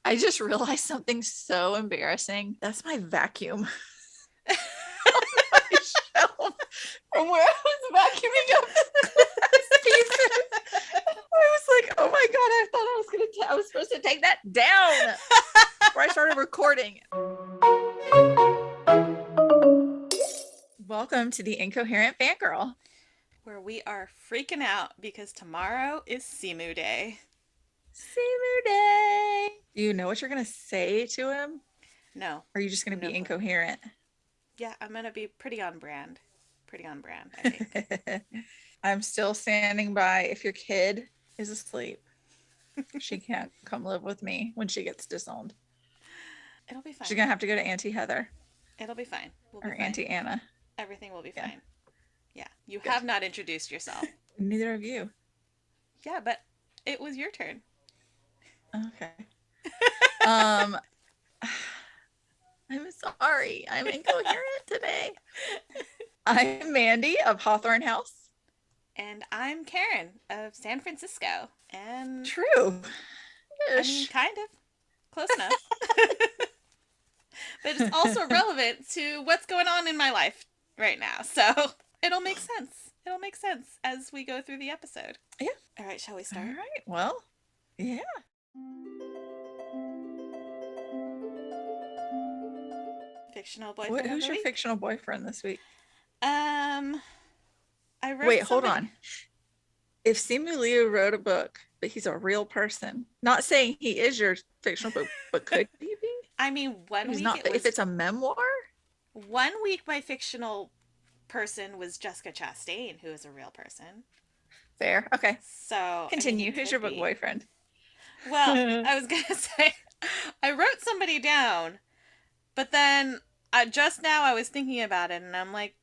I just realized something so embarrassing. That's my vacuum. My shelf from where I was vacuuming up the glass pieces. I was like, oh my God, I thought I was supposed to take that down before I started recording. Welcome to the Incoherent Fangirl, where we are freaking out because tomorrow is Simu Day. Simu Day. Do you know what you're going to say to him? No. Or are you just going to be incoherent? Yeah, I'm going to be pretty on brand. I think. I'm still standing by. If your kid is asleep, she can't come live with me when she gets disowned. It'll be fine. She's going to have to go to Auntie Heather. It'll be fine. We'll be fine. Auntie Anna. Everything will be fine. Yeah. You have not introduced yourself. Neither of you. Yeah, but it was your turn. Okay. I'm sorry. I'm incoherent today. I'm Mandy of Hawthorne House. And I'm Karin of San Francisco. And true. I mean, kind of. Close enough. But it's also relevant to what's going on in my life right now. So it'll make sense. It'll make sense as we go through the episode. Yeah. All right, shall we start? All right. Well, yeah. Fictional boyfriend. Who's your fictional boyfriend this week? I wrote. Wait, hold on. If Simu Liu wrote a book, but he's a real person, not saying he is your fictional book, but could he be? I mean, if it's a memoir. 1 week, my fictional person was Jessica Chastain, who is a real person. Fair. Okay. So continue. Who's your book boyfriend? Well, I was gonna say, I wrote somebody down, but then just now I was thinking about it, and I'm like,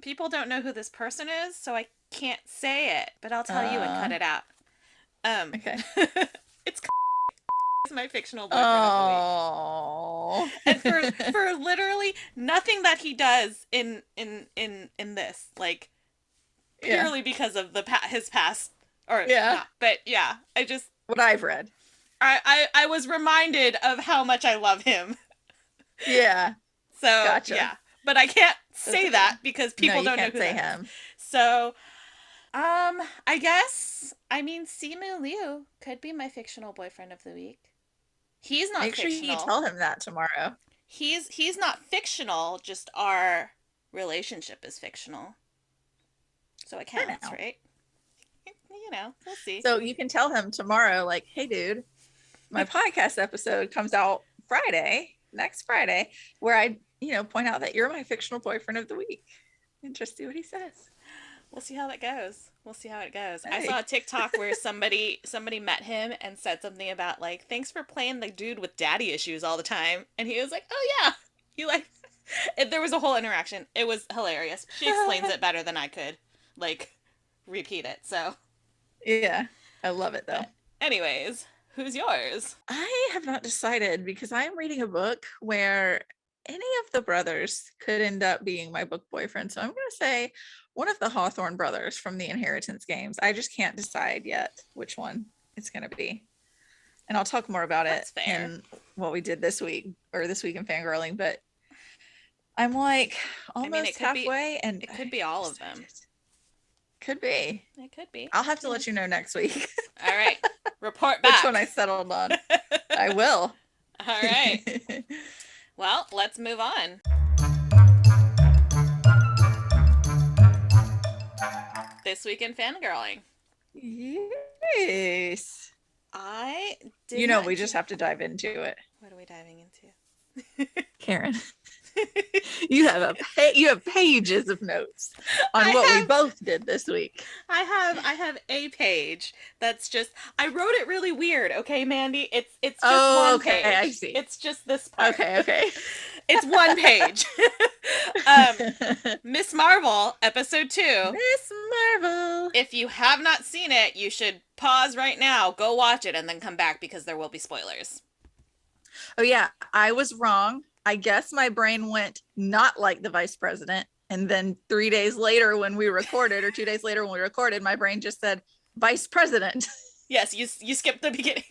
people don't know who this person is, so I can't say it, but I'll tell you and cut it out. Okay. It's my fictional boyfriend of the week. And for literally nothing that he does in this, like, purely because of his past, or not, but yeah, I just what I've read. I was reminded of how much I love him. Yeah. So gotcha. Yeah, but I can't say that because people don't know who say him. So, I guess, I mean, Simu Liu could be my fictional boyfriend of the week. He's not fictional. Make sure you tell him that tomorrow. He's not fictional, just our relationship is fictional. So it counts, right? You know, we'll see. So you can tell him tomorrow, like, hey, dude, my podcast episode comes out next Friday, where I, point out that you're my fictional boyfriend of the week. And just see what he says. We'll see how that goes. Hey. I saw a TikTok where somebody met him and said something about, like, thanks for playing the dude with daddy issues all the time. And he was like, oh yeah. There was a whole interaction. It was hilarious. She explains it better than I could, like, repeat it. So yeah, I love it though. But anyways, who's yours? I have not decided because I'm reading a book where any of the brothers could end up being my book boyfriend. So I'm going to say one of the Hawthorne brothers from the Inheritance games. I just can't decide yet which one it's going to be. And I'll talk more about it in what we did this week in fangirling. But I'm like almost halfway, and it could be all of them. Could be. It could be. I'll have to let you know next week. All right. Report back. Which one I settled on. I will. All right. Well, let's move on. This week in fangirling. Yes. We just have to dive into it. What are we diving into? Karin. You have pages of notes on we both did this week. I have a page that's just, I wrote it really weird, okay, Mandy? It's just one page. I see. It's just this part. Okay. It's one page. Miss Marvel, episode 2. Miss Marvel. If you have not seen it, you should pause right now, go watch it, and then come back because there will be spoilers. Oh yeah, I was wrong. I guess my brain went not like the vice president. And then 3 days later when we recorded, or 2 days later when we recorded, my brain just said vice president. Yes, you skipped the beginning.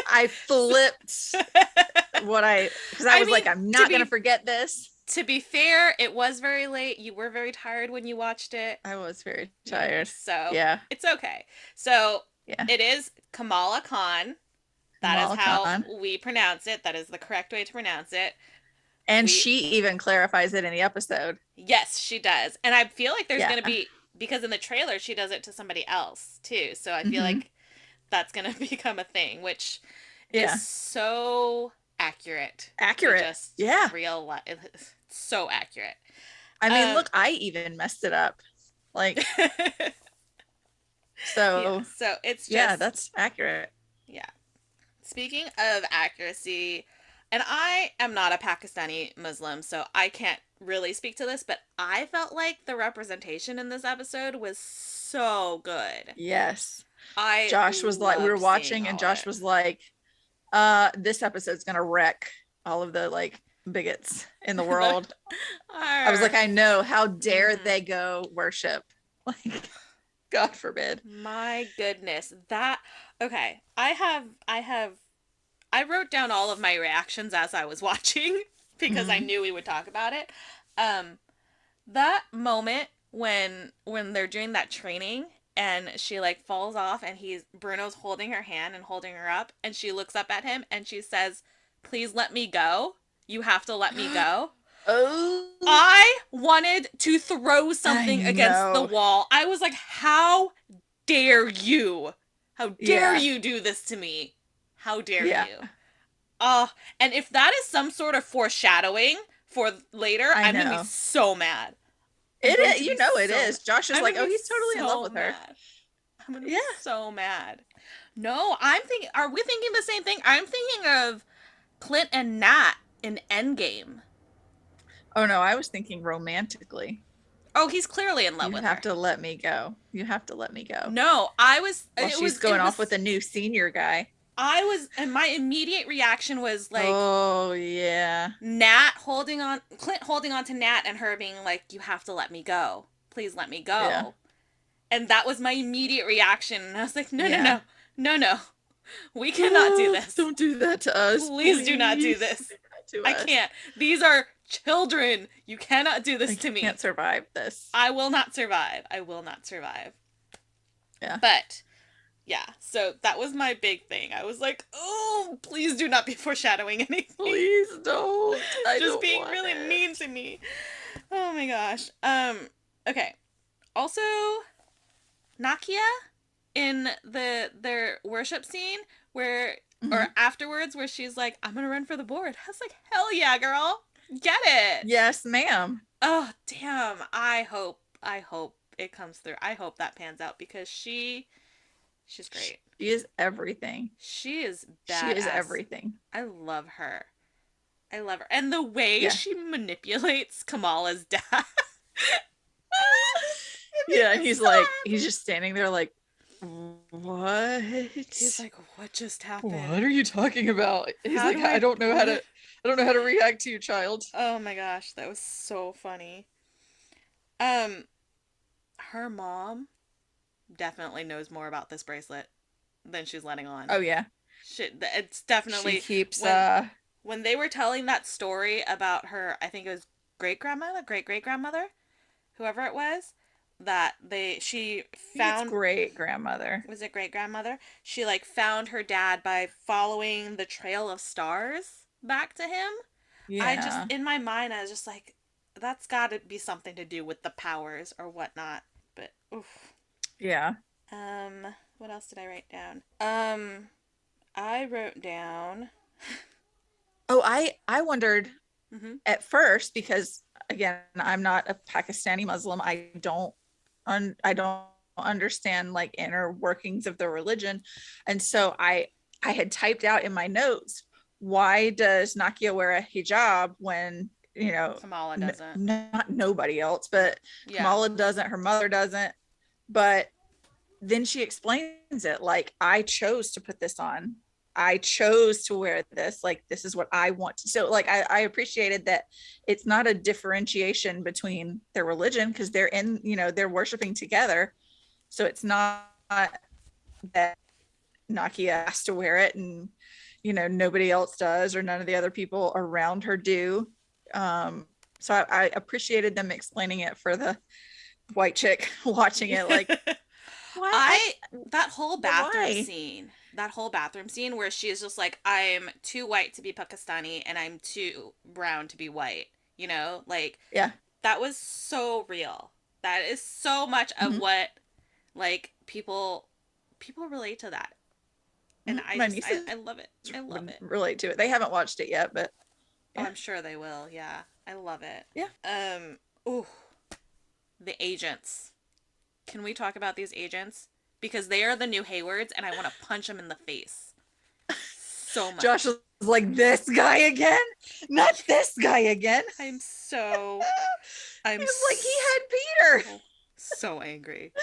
I flipped because I I was like, mean, I'm not gonna forget this. to be fair, it was very late. You were very tired when you watched it. I was very Yeah, tired. so Yeah. it's okay. So Yeah. it is Kamala Khan. That is Kamala how Khan. we pronounce it. That is the correct way to pronounce it. And We she even clarifies it in the episode. Yes, she does. And I feel like there's Yeah. going to be because in the trailer she does it to somebody else too. So I feel Mm-hmm. like that's going to become a thing, which is Yeah. so accurate to Accurate. just Yeah. real life. It's so accurate. I mean, Um look, I even messed it up. Like, yeah, so so it's yeah, just that's accurate. yeah. Speaking of accuracy, and I am not a Pakistani Muslim, so I can't really speak to this, but I felt like the representation in this episode was so good. Yes. I Josh was like, we were loved seeing watching and all of Josh it. was like, this episode's gonna wreck all of the like bigots in the world. I was like, I know, how dare Mhm. they go worship? Like, God forbid. My goodness. That okay. I wrote down all of my reactions as I was watching because I Mhm. knew we would talk about it. Um that moment when they're doing that training and she like falls off and he's Bruno's holding her hand and holding her up and she looks up at him and she says, "Please let me go. You have to let me go." Oh, I wanted to throw I something against the know. wall. I was like, "How dare you? How dare Yeah. you do this to me? How dare Yeah. you?" And if that is some sort of foreshadowing for later, I I'm going to be know. so mad. I'm It going is, to be it so is. mad. Josh is I'm like, going to oh, be he's totally in love so with her. mad. I'm going to Yeah. be so mad. No, I'm thinking, are we thinking the same thing? I'm thinking of Clint and Nat in Endgame. Oh no, I was thinking romantically. Oh, he's clearly in love You with have her. to let me go. You have to let me go. No, While she's going off with a new senior guy. and my immediate reaction was like, Oh yeah. Clint holding on to Nat and her being like, "You have to let me go. Please let me Yeah. go." And that was my immediate reaction. And I was like, no, no, Yeah. no, no, no. We cannot do this. Don't do that to us. Please do not do Please don't this. do that to I us. can't. These are children. You cannot do this I to can't me. survive this. I will not survive. I will not survive. Yeah. But yeah, so that was my big thing. I was like, oh, please do not be foreshadowing anything. Please don't. I Just don't being want really it. mean to me. Oh my gosh. Okay. Also, Nakia in their worship scene where or Mhm. afterwards where she's like, "I'm gonna run for the board." I was like, "Hell yeah, girl, get it!" Yes, ma'am. Oh damn! I hope it comes through. I hope that pans out because she's great. She is everything. She is She is badass. everything. I love her. I love her, and the way Yeah. she manipulates Kamala's dad. It made Yeah, me he's so like, happy. he's just standing there like, what? He's like, "What just happened?" What are you talking about? He's How like, do I I don't know how to, what? I don't know how to react to you, child. Oh my gosh, that was so funny. Um, her mom definitely knows more about this bracelet than she's letting on. Oh yeah. It's She definitely keeps when they were telling that story about her, I think it was great great grandmother, whoever it was, that she I think it's found great grandmother. was it great grandmother? She like found her dad by following the trail of stars back to him. I just Yeah. in my mind I was just like, that's got to be something to do with the powers or whatnot. But oof. Yeah. What else did I write down? I wrote down. Oh, I wondered Mm-hmm. at first because again, I'm not a Pakistani Muslim. I don't understand like inner workings of the religion. And so I had typed out in my notes, why does Nakia wear a hijab when, Kamala doesn't. not nobody else, but Yeah. Kamala doesn't, her mother doesn't. But then she explains it like, I chose to put this on. I chose to wear this. Like, this is what I want to. So, like, I appreciated that it's not a differentiation between their religion because they're worshiping together. So it's not that Nakia has to wear it, and nobody else does, or none of the other people around her do. So I appreciated them explaining it for the white chick watching it, like, why? That whole bathroom Why? scene, where she is just like, I'm too white to be Pakistani and I'm too brown to be white, like, Yeah. that was so real. That is so much of Mm-hmm. what, like, people relate to that. And Mm-hmm. My nieces I love it. I love would it. relate to it. They haven't watched it yet, but Oh, yeah. I'm sure they will. Yeah. I love it. Yeah. Ooh, the agents. Can we talk about these agents? Because they are the new Haywards and I want to punch them in the face. So much. Josh was like, this guy again? Not this guy again. I'm so He was like, he had Peter. so angry.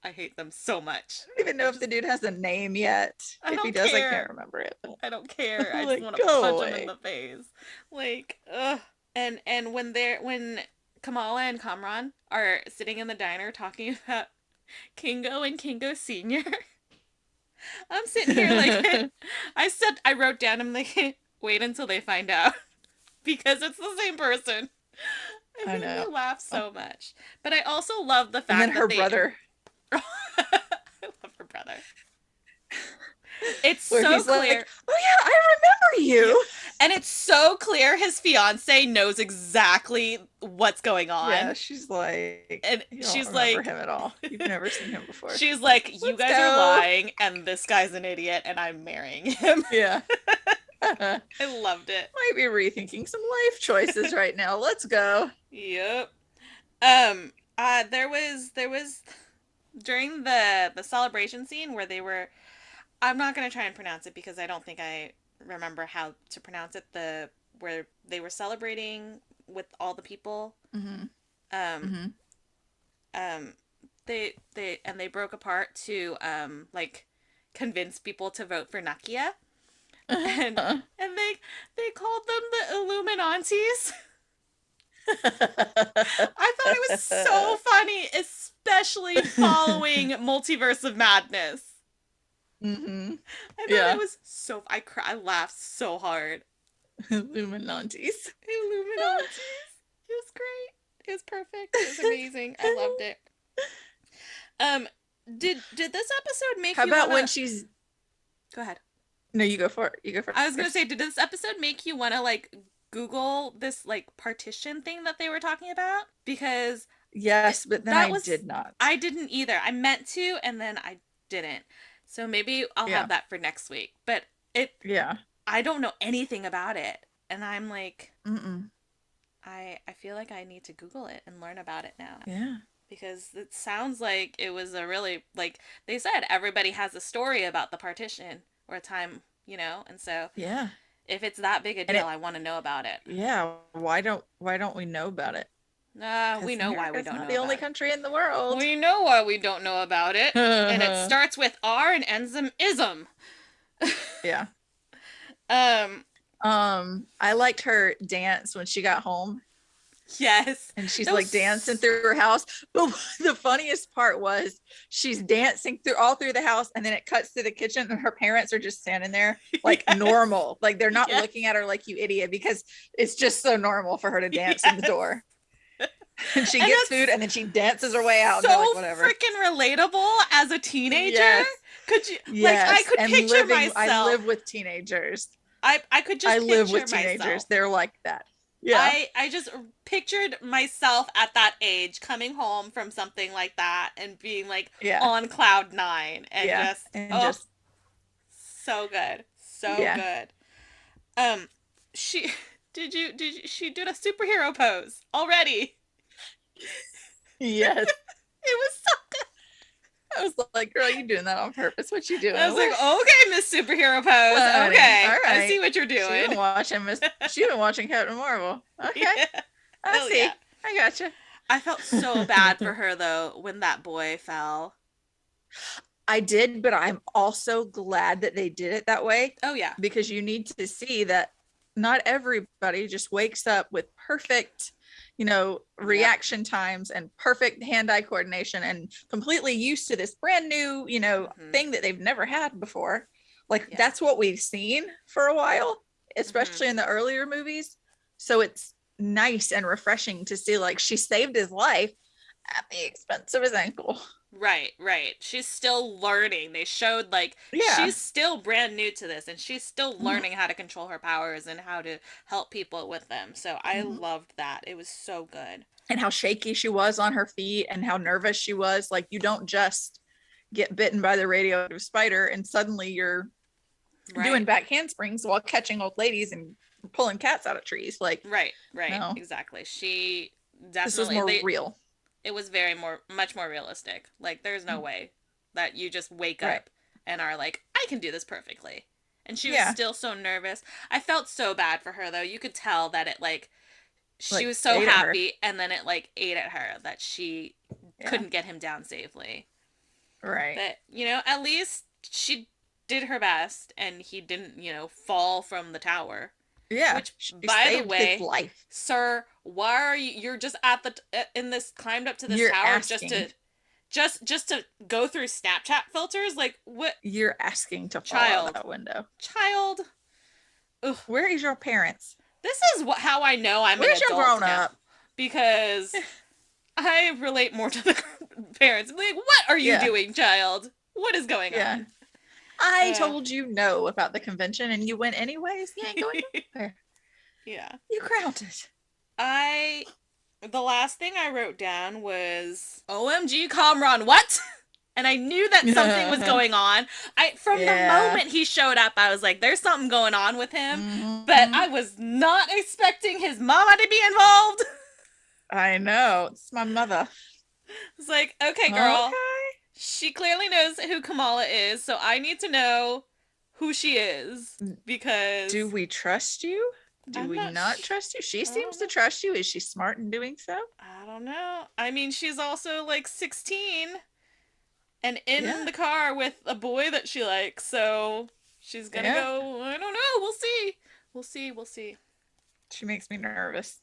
I hate them so much. I don't even know if the dude has a name yet. If he does, care. I can't remember it. I don't care. I Like, just want to go punch away. him in the face. Like, ugh. And when Kamala and Kamran are sitting in the diner talking about Kingo and Kingo Senior, I'm sitting here like, I wrote down, I'm like, wait until they find out, because it's the same person. It I made know. me laugh so much. But I also love the fact And then her that brother. I love her brother. It's Where so he's clear. like, oh yeah, I remember you. And it's so clear his fiance knows exactly what's going on. Yeah, she's like, And you she's don't remember like, him at all. You've never seen him before. She's like, you Let's guys go. are lying, and this guy's an idiot, and I'm marrying him. Yeah. I loved it. Might be rethinking some life choices right now. Let's go. Yep. There was during the celebration scene where they were, I'm not gonna try and pronounce it because I don't think I remember how to pronounce it, where they were celebrating with all the people. Mm-hmm. Um they broke apart to like convince people to vote for Nakia. And they called them the Illuminantes. I thought it was so funny, especially following Multiverse of Madness. Mm-hmm. I thought it was so. I laughed so hard. Illuminantes. Illuminantes. It was great. It was perfect. It was amazing. I loved it. Did this episode make How you about wanna... when she's... Go ahead. No, you go for it. You go for it. I was gonna say, did this episode make you want to like Google this like partition thing that they were talking about? Because yes, but then I did not. I didn't either. I meant to, and then I didn't. So maybe I'll have that for next week. But I don't know anything about it, and I'm like, I feel like I need to Google it and learn about it now. Yeah. Because it sounds like it was a really, like they said, everybody has a story about the partition or a time, and so if it's that big a deal, I want to know about it. Yeah, why don't we know about it? We know why we don't know. It's not the only country in the world. We know why we don't know about it, and it starts with R and ends in ism. Yeah. I liked her dance when she got home. Yes. And she's like dancing through her house. But the funniest part was she's dancing all through the house, and then it cuts to the kitchen and her parents are just standing there like normal. Like they're not looking at her like, you idiot, because it's just so normal for her to dance in the door. And she gets food and then she dances her way out. So and like, whatever. Freaking relatable as a teenager. Yes. Could you like I could picture myself. I live with teenagers. I could just live with teenagers. Myself. They're like that. Yeah. I just pictured myself at that age coming home from something like that and being like on cloud 9 and just so good. So good. She did a superhero pose already. Yes. It was so good. I was like, girl, you doing that on purpose? What you doing? I was like, okay, Miss Superhero Pose. Okay. All right. I see what you're doing. She's been watching Captain Marvel. Okay. Yeah. I see. Yeah. I gotcha. I felt so bad for her though when that boy fell. I did, but I'm also glad that they did it that way. Oh yeah. Because you need to see that not everybody just wakes up with perfect reaction times and perfect hand-eye coordination and completely used to this brand new, thing that they've never had before. Like Yeah. that's what we've seen for a while, Mm-hmm. especially in the earlier movies. So it's nice and refreshing to see like she saved his life at the expense of his ankle. Right, right. She's still learning. They showed like Yeah. she's still brand new to this and she's still Mhm. learning how to control her powers and how to help people with them. So I Mhm. loved that. It was so good. And how shaky she was on her feet and how nervous she was. Like you don't just get bitten by the radioactive spider and suddenly you're doing Right. back handsprings while catching old ladies and pulling cats out of trees. Like, Right, right. no, Exactly. She this was definitely more they real. it was very much more realistic. Like there's no Mhm. way that you just wake Right. up and are like, I can do this perfectly. And she was Yeah. still so nervous. I felt so bad for her though. You could tell that it like she Like was so ate at her. happy and then it like ate at her that she Yeah. couldn't get him down safely. Right. But, at least she did her best and he didn't, fall from the tower. Yeah. Which, She by the saved his way, life. sir, why are you're just at the in this climbed up to this You're tower just asking. to just to go through Snapchat filters? Like what, You're asking to fall out child? that window. Child. Ugh. Where is your parents? This is how I know I'm an Where's your adult grown now up? because I relate more to the parents. Like, what are you Yeah. doing, child? What is going Yeah. on? I Uh, told you no about the convention and you went anyways. You ain't going nowhere. yeah. You grounded. I the last thing I wrote down was OMG Comron, what? And I knew that something was going on. I from the Yeah. moment he showed up, I was like, there's something going on with him. But Mm-hmm. I was not expecting his mama to be involved. I know. It's my mother. It's like, okay, girl, Okay. she clearly knows who Kamala is, so I need to know who she is Do because we trust you? Do I'm we not. not trust you? She I don't seems to know. trust you. Is she smart in doing so? I don't know. I mean, she's also like 16 and Yeah. in the car with a boy that she likes, so she's gonna Yeah. go. I don't know. We'll see. We'll see. We'll see. She makes me nervous.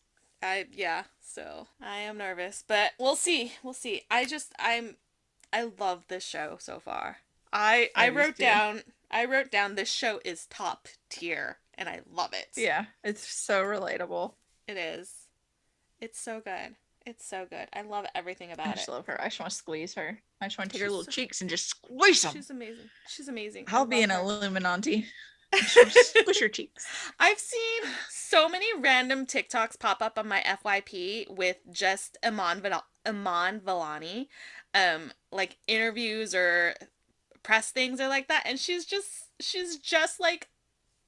Yeah. So I am nervous, but we'll see. We'll see. I love this show so far. I I do wrote too. down I wrote down this show is top tier and I love it. Yeah. It's so relatable. It is. It's so good. It's so good. I love everything I about just it. love her. I just want to squeeze her. I just want to take her She's little so, cheeks and just squeeze them. she's amazing. She's amazing. I I'll be love an her. Illuminati. I just want to squish her cheeks. I've seen so many random TikToks pop up on my FYP with just Iman Vellani, like interviews or press things or like that, and she's just like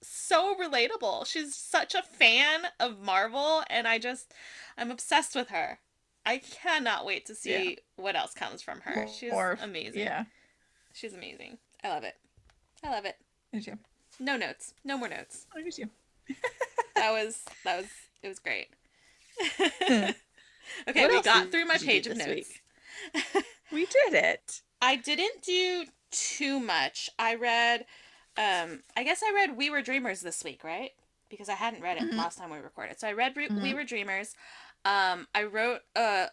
so relatable. She's such a fan of Marvel, and I'm obsessed with her. I cannot wait to Yeah. see what else comes from her. She's More. amazing. Yeah. She's amazing. I love it. I love it. I do. No notes. No more notes. I do. That was it was great. Okay, What we else got did through my you do page of this notes. week? We did it. I didn't do too much. I guess I read We Were Dreamers this week, right? Because I hadn't read it Mm-hmm. last time we recorded. So I read We Mm-hmm. Were Dreamers. I wrote a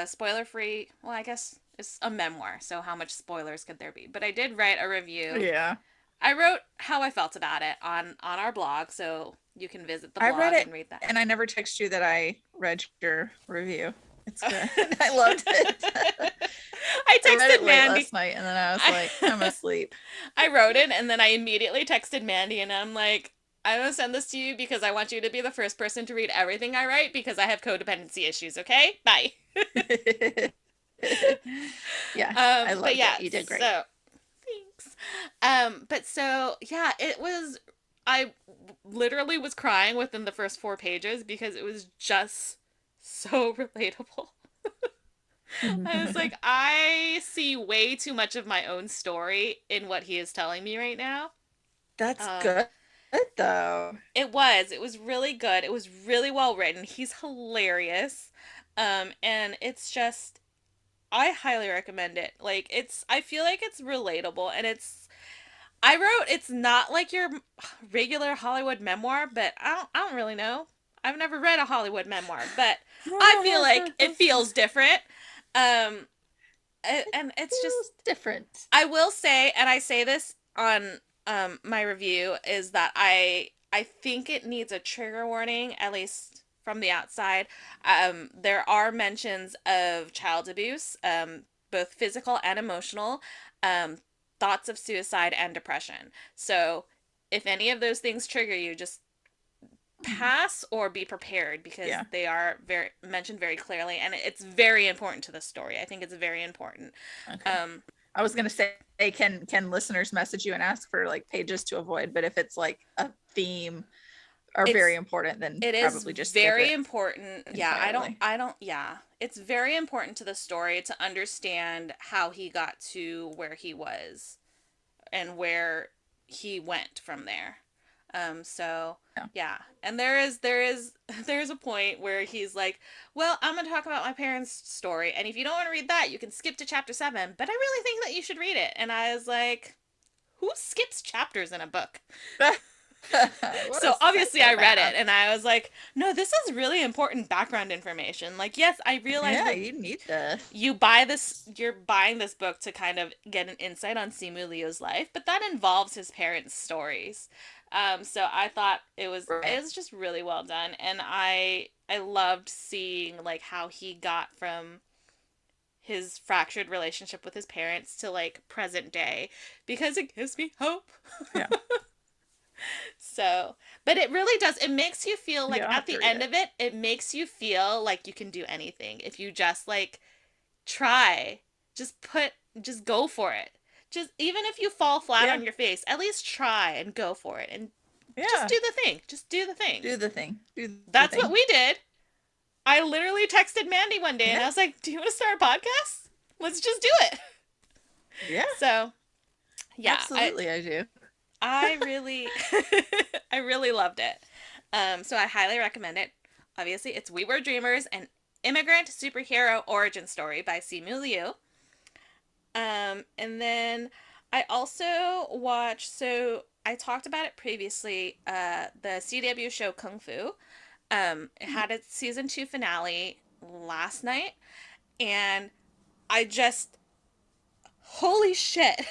spoiler free, well, I guess it's a memoir, so how much spoilers could there be? But I did write a review. Yeah. I wrote how I felt about it on our blog, so you can visit the I read blog it and read that. and I never text you that I read your review. It's good. I loved it. I I read it texted late Mandy. last night and then I was like, I'm asleep. I wrote it and then I immediately texted Mandy and I'm like, I'm gonna send this to you because I want you to be the first person to read everything I write because I have codependency issues, okay? Bye. Yeah, I But loved yeah, it. You did great. so thanks. But so yeah, it was I literally was crying within the first 4 pages because it was just so relatable. I was like, I see way too much of my own story in what he is telling me right now. That's Um, good though. it was really good. It was really well written. He's hilarious. And it's just, I highly recommend it. Like, I feel like it's relatable and I wrote, it's not like your regular Hollywood memoir, but I don't really know. I've never read a Hollywood memoir, but I feel like it feels different. And it's just, Feels different. I will say, and I say this on my review is that I think it needs a trigger warning, at least from the outside. There are mentions of child abuse, both physical and emotional, um, thoughts of suicide and depression. So if any of those things trigger you, just Mhm. pass or be prepared, because Yeah. they are very mentioned very clearly, and it's very important to the story. I think it's very important. Okay. Um, I was gonna say, can listeners message you and ask for like pages to avoid? But if it's like a theme are very it's important, then it is probably just skip very it important. Yeah, entirely. yeah. It's very important to the story to understand how he got to where he was and where he went from there. So Yeah. yeah. And there's a point where he's like, "Well, I'm going to talk about my parents' story, and if you don't want to read that, you can skip to chapter 7, but I really think that you should read it." And I was like, "Who skips chapters in a book?" What a So obviously I read it psychopath. and I was like, no, this is really important background information. Like, yes, I realize Yeah, that you need the you're buying this book to kind of get an insight on Simu Liu's life, but that involves his parents' stories. So I thought right. it was just really well done, and I loved seeing like how he got from his fractured relationship with his parents to like present day, because it gives me hope. Yeah. So, but it really does. It makes you feel like Yeah, I'll at have to the read end it. of it, it makes you feel like you can do anything if you just like try. Just go for it. Just even if you fall flat Yeah. on your face, at least try and go for it and just Yeah. do the thing. Just do the thing. Do the thing. Do the That's what thing. we did. I literally texted Mandy one day and Yeah. I was like, "Do you want to start a podcast? Let's just do it." Yeah. So, yeah, Absolutely, I do. I really I really loved it. So I highly recommend it. Obviously, it's We Were Dreamers, an immigrant superhero origin story by Simu Liu. And then I also watched, so I talked about it previously, the CW show Kung Fu. It had its season 2 finale last night, and I just, holy shit.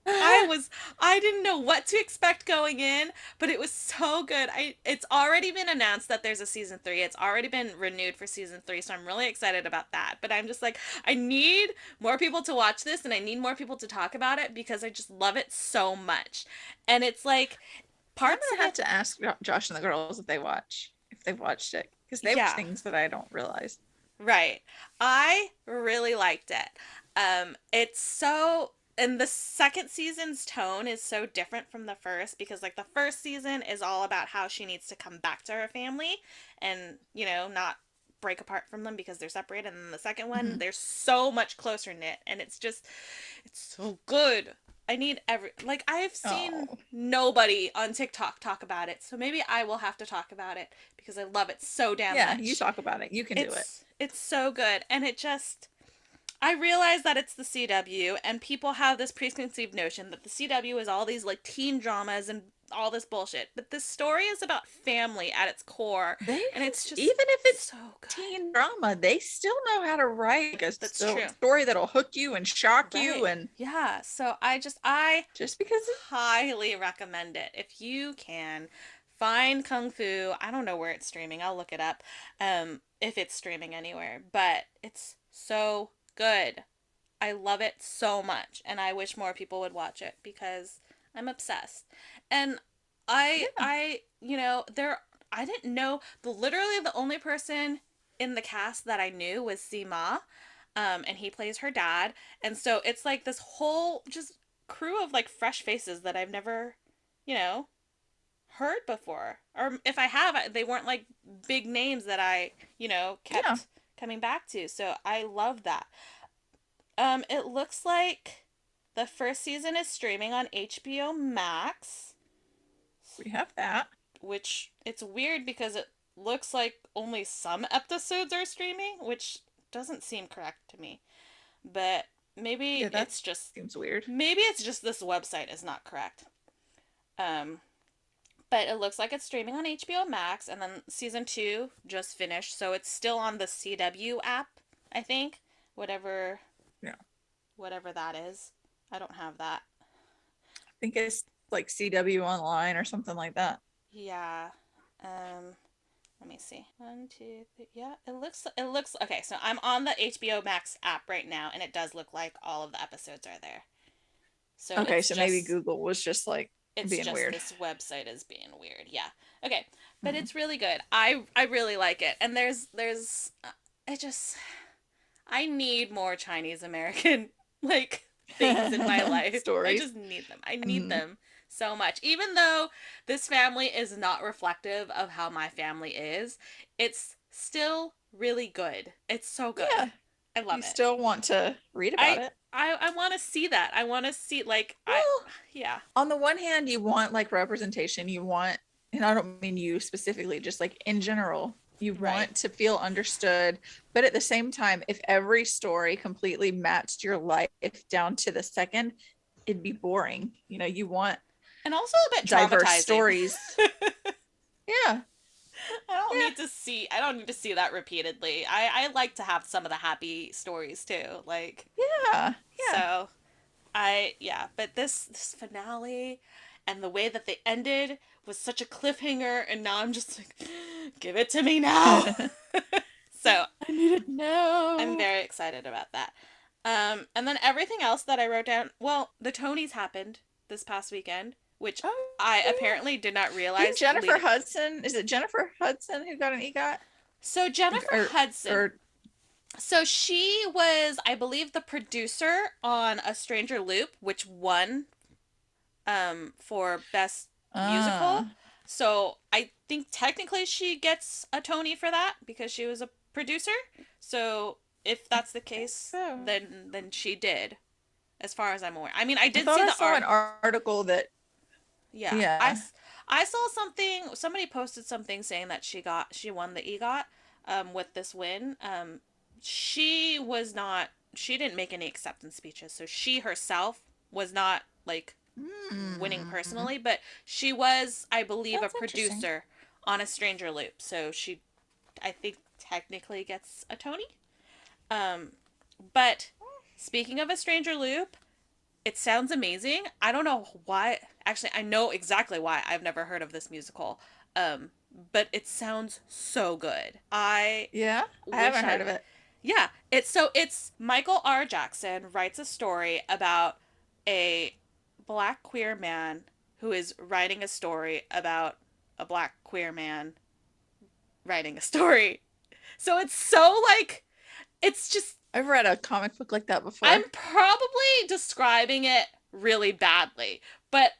I was I didn't know what to expect going in, but it was so good. It's already been announced that there's a season 3. It's already been renewed for season 3, so I'm really excited about that. But I'm just like, I need more people to watch this and I need more people to talk about it because I just love it so much. And it's like I'm parts gonna of have it, to ask Josh and the girls if they've watched it, because they watch yeah, things that I don't realize. right. I really liked it. It's so, and the second season's tone is so different from the first, because like the first season is all about how she needs to come back to her family and, not break apart from them because they're separated. And then the second one, Mhm. they're so much closer knit, and it's so good. I need I've seen Oh, nobody on TikTok talk about it, so maybe I will have to talk about it because I love it so damn yeah, you much. talk about it. You can do it. It's so good, and I realize that it's the CW, and people have this preconceived notion that the CW is all these like teen dramas and all this bullshit. But this story is about family at its core, They and can, it's just even if it's so good. teen drama, they still know how to write like a That's true. story that'll hook you and shock you. Right. And Yeah. So I just because highly recommend it if you can find Kung Fu. I don't know where it's streaming. I'll look it up. If it's streaming anywhere, but it's so good. I love it so much, and I wish more people would watch it because I'm obsessed. And yeah, there, I didn't know, literally the only person in the cast that I knew was Sima, and he plays her dad. And so it's like this whole just crew of like fresh faces that I've never, you know, heard before. Or if I have, they weren't like big names that I, yeah, kept coming back to. So I love that. It looks like the first season is streaming on HBO Max, we have that. which it's weird because it looks like only some episodes are streaming, which doesn't seem correct to me. But Yeah, that seems weird. maybe it's just this website is not correct. Um, but it looks like it's streaming on HBO Max, and then season 2 just finished, so it's still on the CW app, I think. Whatever Yeah. whatever that is. I don't have that. think it's like CW Online or something like that. Yeah. Let me see. 1, 2, 3. Yeah, it looks okay. So I'm on the HBO Max app right now, and it does look like all of the episodes are there. So Okay, so maybe Google was just like it's being just weird. this website is being weird. Yeah. Okay. But Hmm. it's really good. I really like it. And it just I need more Chinese American like things in my life. I Stories. just need them. I need Hmm. them so much. Even though this family is not reflective of how my family is, it's still really good. It's so good. Yeah, I love you it. still want to read about I it. I want to see that. I want to see like I Well, yeah. on the one hand, you want like representation. You want, and I don't mean you specifically, just like in general, you Right. want to feel understood. But at the same time, if every story completely matched your life down to the second, it'd be boring. You want And also a bit diverse traumatizing. stories. Yeah. Yeah. I don't need to see that repeatedly. I like to have some of the happy stories too. Like Yeah. Yeah. so yeah, but this finale and the way that they ended was such a cliffhanger, and now I'm just like give it to me now. I So need it I'm now. very excited about that. And then everything else that I wrote down, well, the Tonys happened this past weekend, which Oh, I yeah. apparently did not Didn't realize Jennifer leading. Hudson, is it Jennifer Hudson who got an EGOT? So Jennifer Or, Hudson, or, so she was, I believe, the producer on A Stranger Loop, which won for best musical. uh, So I think technically she gets a Tony for that because she was a producer. So if that's the case, so. then she did, as far as I'm aware. I mean, I I did thought see I the saw art. an article that, Yeah, yeah. I saw something. Somebody posted something saying that she won the EGOT with this win. She was not. She didn't make any acceptance speeches, so she herself was not like winning Hmm. personally, but she was, I believe, a That's interesting. producer on A Stranger Loop, so she, I think, technically gets a Tony. Um, but speaking of A Stranger Loop, it sounds amazing. I don't know why. Actually, I know exactly why I've never heard of this musical. Um, but it sounds so good. I Yeah, I wish haven't heard I. of it. Yeah, it's Michael R. Jackson writes a story about a black queer man who is writing a story about a black queer man writing a story. So it's so like it's just I've read a comic book like that I'm before. probably describing it really badly, but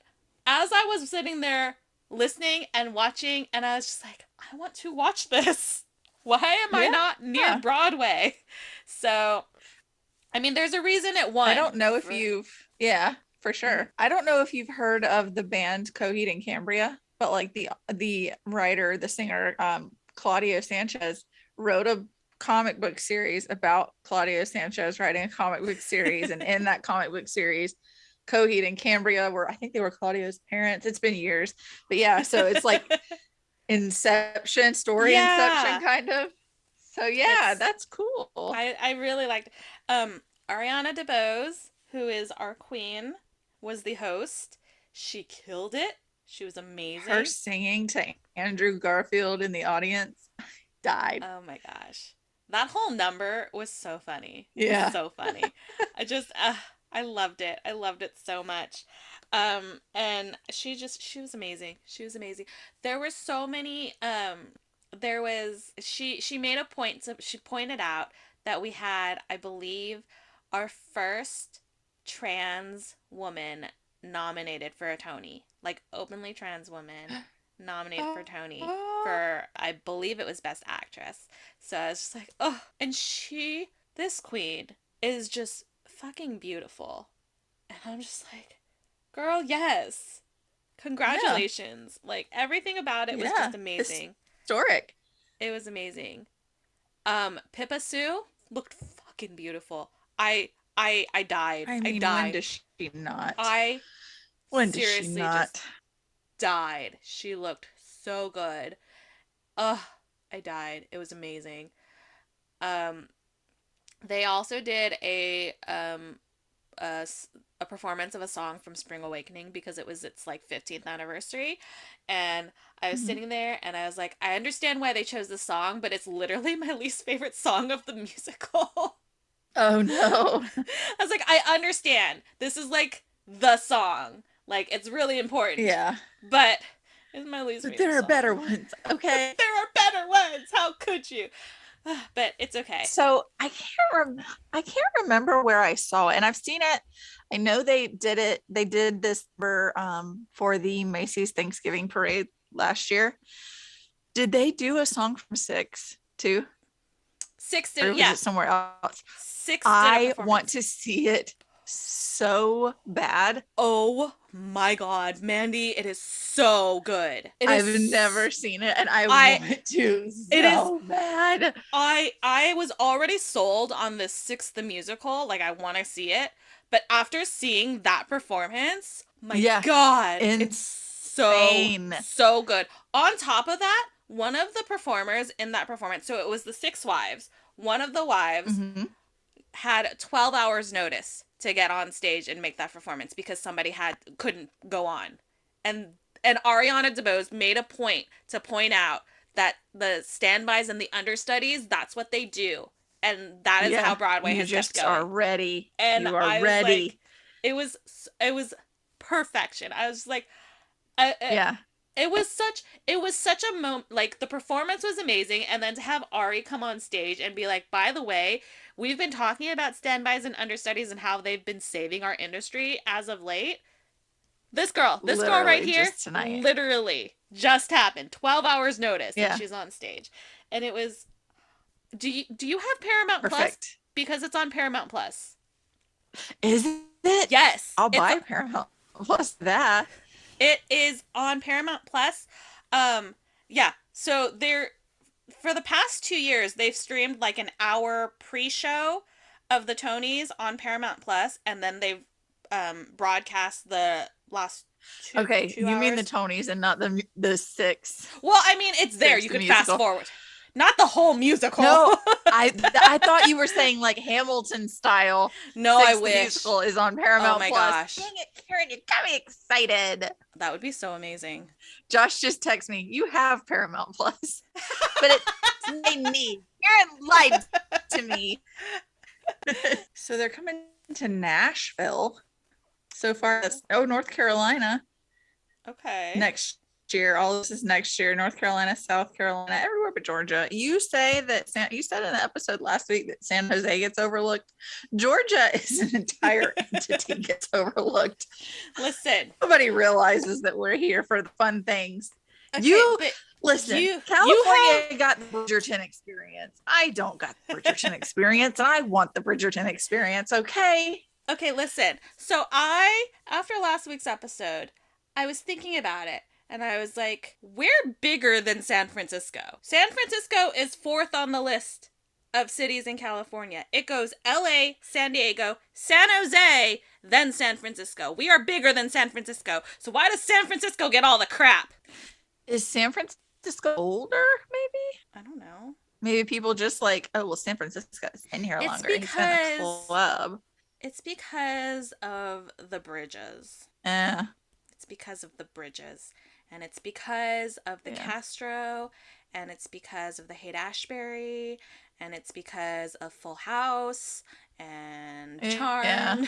as I was sitting there listening and watching, and I was just like, I want to watch this. Why am I Yeah. not near Broadway? So, I mean, there's a reason it I won don't know if for. yeah, for Mhm. sure. I don't know if you've heard of the band Coheed and Cambria, but like the writer, the singer, Claudio Sanchez wrote a comic book series about Claudio Sanchez writing a comic book series, and in that comic book series, Coheed and Cambria were, I think they were Claudio's parents. It's been years, but yeah, so it's like Inception, story Inception Yeah, kind of. So yeah, it's that's cool. I really liked Ariana DeBose, who is our queen, was the host. She killed it. She was Her amazing. singing to Andrew Garfield in the audience died. Oh my gosh. That whole number was so funny. It was Yeah. so funny. I just I loved it. I loved it so much. And she was amazing. She was amazing. There were so many there was she made a point to she pointed out that we had, I believe, our first trans woman nominated for a Tony. Like openly trans woman nominated for Tony Oh, for, I believe it was Best Actress. So I was just like, oh, and this queen is just fucking beautiful. And I'm just like, girl, yes. yeah. Congratulations. Like everything about it was Yeah. just amazing. Historic. It was amazing. Pippa Sue looked fucking beautiful. I died. I I mean, when died. does she not? I When does she seriously just not? died. She looked so good. Ugh, I died. It was amazing. Um, they also did a performance of a song from Spring Awakening because it was its like 15th anniversary, and I was Mhm. sitting there and I was like, I understand why they chose this song, but it's literally my least favorite song of the musical. Oh no. I was like, I understand. This is like the song. Like it's really important. Yeah. But it's my least But favorite there are better song. ones. Okay. There are better ones. How could you? But it's okay. So I can't remember where I saw it, and I've seen it. I know they did it. They did this for the Macy's Thanksgiving parade last year. Did they do a song from Six too, Six did or it. was Yeah. it somewhere else? Six did a I want performance. to see it so bad. Oh my god, Mandy, it is so good. It I've is never seen it, and I I want to it is so bad. I was already sold on this Six the musical, like I want to see it, but after seeing that performance, my Yeah, god, it's insane. so good. On top of that, one of the performers in that performance, so it was the six wives. One of the wives Hmm. had 12 hours notice to get on stage and make that performance because somebody couldn't go on. And Ariana DeBose made a point to point out that the standbys and the understudies, that's what they do. And that is how Yeah, Broadway you has kept just are going. ready. And You are I was like, ready. it was it was perfection. I was like, I, Yeah. it was such a moment. Like the performance was amazing, and then to have Ari come on stage and be like, by the way, we've been talking about standbys and understudies and how they've been saving our industry as of late. This girl right Literally here, just tonight. literally just happened. 12 hours notice, and Yeah. she's on stage, and it was. Do you have Paramount Plus? Perfect. Because it's on Paramount Plus. Is it? Yes, I'll buy Paramount Plus that. it is on Paramount Plus. Um, yeah. So they're for the past 2 years they've streamed like an hour pre-show of the Tonys on Paramount Plus, and then they've broadcast the last two Okay, two you mean the hours. Tonys and not the six. Well, I mean it's there. Six You the could fast musical. forward, not the whole musical. No, I thought you were saying like Hamilton style. No, I Six the wish. musical is on Oh Paramount my Plus. gosh, Dang it, Karen, you got me excited. that would be so amazing. Josh just texted me, you have Paramount Plus, but it's my need. Karen lied to me. So they're coming to Nashville so far. North Carolina Okay. next year. All this is next year. North Carolina, South Carolina, everywhere but Georgia. You say that you said in the episode last week that San Jose gets overlooked. Georgia is an entire entity gets overlooked. Listen. Nobody realizes that we're here for the fun things. Okay, You but listen, you California got the Bridgerton experience. I don't got the Bridgerton experience, and I want the Bridgerton experience. Okay. Okay, listen. So after last week's episode, I was thinking about it and I was like, we're bigger than San Francisco. San Francisco is fourth on the list of cities in California. It goes LA, San Diego, San Jose, then San Francisco. We are bigger than San Francisco. So why does San Francisco get all the crap? Is San Francisco older, maybe? I don't know. Maybe people just like, oh, well, San Francisco's been here It's longer. He's been a because club. it's because of the bridges. Yeah. It's because of the bridges. And it's because of the Castro. And it's because of the Haight-Ashbury. And it's because of Full House. And Charmed. Yeah.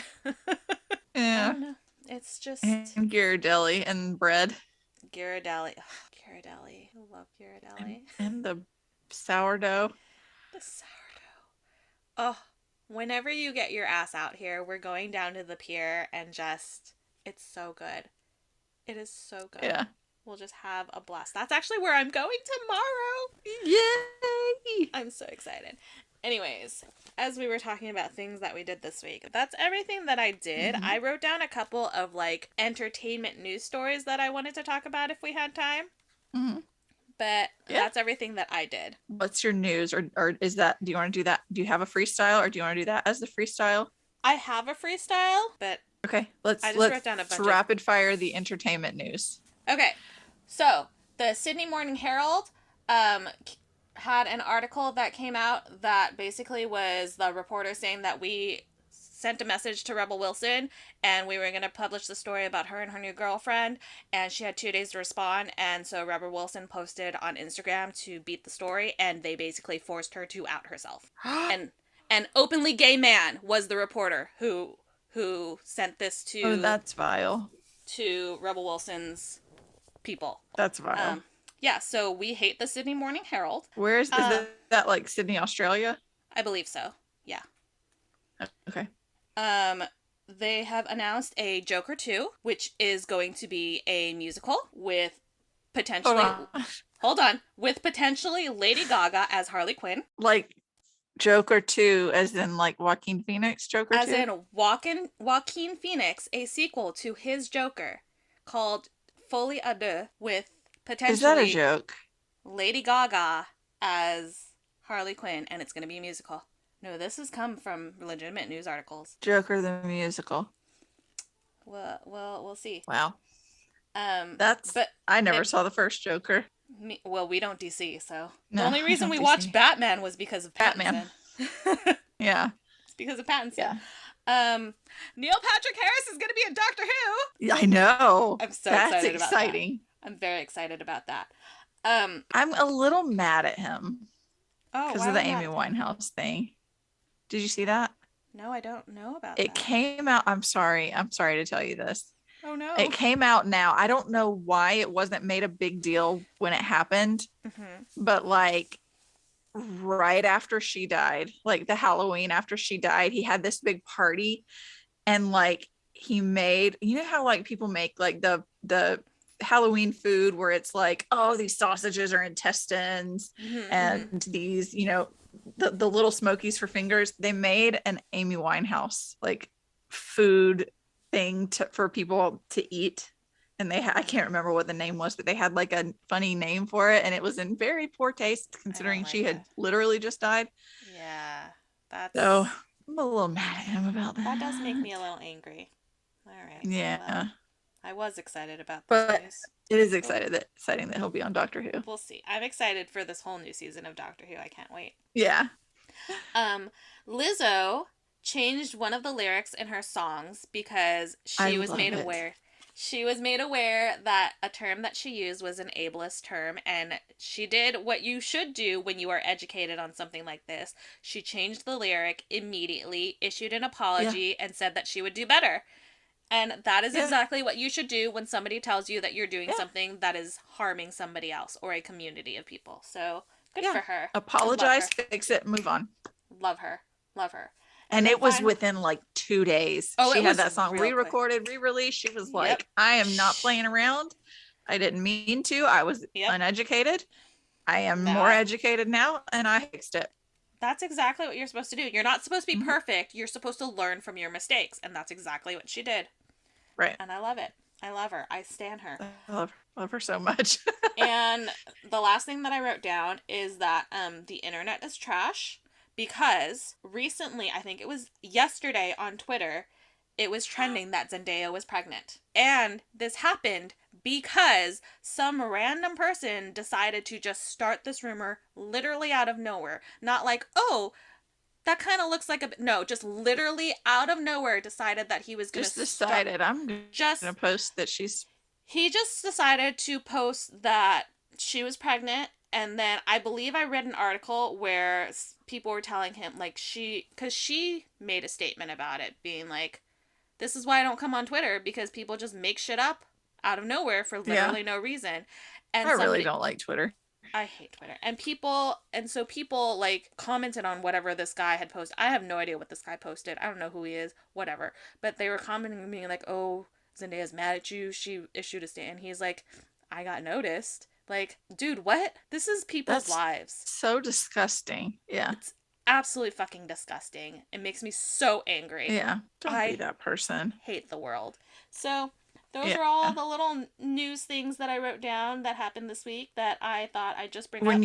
I don't know. It's just... And Ghirardelli and bread. Ghirardelli. Oh, Ghirardelli. I love Ghirardelli. And the sourdough. The sourdough. Oh, whenever you get your ass out here, we're going down to the pier and just... It's so good. It is so good. Yeah. We'll just have a blast. That's actually where I'm going tomorrow. Yay! I'm so excited. Anyways, as we were talking about things that we did this week, that's everything that I did. Mhm. I wrote down a couple of like entertainment news stories that I wanted to talk about if we had time. Mhm. But Yeah. that's everything that I did. What's your news? Or is that, do you want to do that? Do you have a freestyle, or do you want to do that as the freestyle? I have a freestyle, but Okay, let's wrote down a bunch of... rapid fire the entertainment news. Okay, so the Sydney Morning Herald had an article that came out that basically was the reporter saying that we sent a message to Rebel Wilson, and we were going to publish the story about her and her new girlfriend, and she had 2 days to respond, and so Rebel Wilson posted on Instagram to beat the story, and they basically forced her to out herself. And an openly gay man was the reporter who sent this Oh, that's vile. to Rebel Wilson's people. That's vile. Yeah, so we hate the Sydney Morning Herald. Where is that like Sydney, Australia? I believe so. Yeah. Okay. They have announced a Joker 2, which is going to be a musical with potentially with potentially Lady Gaga as Harley Quinn. Like Joker 2 as in like Joaquin Phoenix Joker 2? As in Joaquin Phoenix, a sequel to his Joker called Folie à Deux with potentially Is that a joke? Lady Gaga as Harley Quinn, and it's going to be a musical. No, this has come from legitimate news articles. Joker the musical. Well, we'll see. Wow. I never saw the first Joker. We don't DC, so no, the only reason we watched Batman was because of Pattinson. Yeah. It's because of Pattinson. Yeah. Neil Patrick Harris is going to be in Doctor Who. Yeah, I know. I'm so excited about that. I'm very excited about that. I'm a little mad at him. Oh, because of the Amy Winehouse thing. Did you see that? No, I don't know about that. It came out. I'm sorry to tell you this. Oh no. It came out now. I don't know why it wasn't made a big deal when it happened, but like right after she died, like the Halloween after she died, he had this big party, and like he made, you know how like people make like the Halloween food where it's like, oh, these sausages are intestines and these, you know, the little smokies for fingers. They made an Amy Winehouse like food thing for people to eat, and I can't remember what the name was, but they had like a funny name for it, and it was in very poor taste considering she had literally just died. Yeah, so I'm a little mad at him about that. That does make me a little angry. All right. Yeah. Well, I was excited about this news. It is exciting that he'll be on Doctor Who. We'll see. I'm excited for this whole new season of Doctor Who. I can't wait. Yeah. Lizzo changed one of the lyrics in her songs because she was made aware that a term that she used was an ableist term, and she did what you should do when you are educated on something like this. She changed the lyric immediately, issued an apology, and said that she would do better. And that is exactly what you should do when somebody tells you that you're doing something that is harming somebody else or a community of people. So good for her. Apologize, fix it, move on. Love her. And it was within like 2 days. She had that song re-recorded, re-released. She was like, I am not playing around. I didn't mean to. I was uneducated. I am more educated now, and I fixed it. That's exactly what you're supposed to do. You're not supposed to be perfect. You're supposed to learn from your mistakes, and that's exactly what she did. Right. And I love it. I love her. I stan her. I love her so much. And the last thing that I wrote down is that the internet is trash. Because recently, I think it was yesterday on Twitter, it was trending that Zendaya was pregnant. And this happened because some random person decided to just start this rumor literally out of nowhere. Not like, oh, that kind of looks like a... No, just literally out of nowhere decided that he was going to I'm just going to post that she's... He just decided to post that she was pregnant. And then I believe I read an article where people were telling him, like, because she made a statement about it, being like, this is why I don't come on Twitter, because people just make shit up out of nowhere for literally no reason. And I really don't like Twitter. I hate Twitter. And so people, like, commented on whatever this guy had posted. I have no idea what this guy posted. I don't know who he is, whatever. But they were commenting and being like, oh, Zendaya's mad at you. She issued a statement. And he's like, I got noticed. Like, dude, what? This is people's lives. So disgusting. Yeah. It's absolutely fucking disgusting. It makes me so angry. Yeah. Don't be that person. Hate the world. So, those are all the little news things that I wrote down that happened this week that I thought I'd just bring up.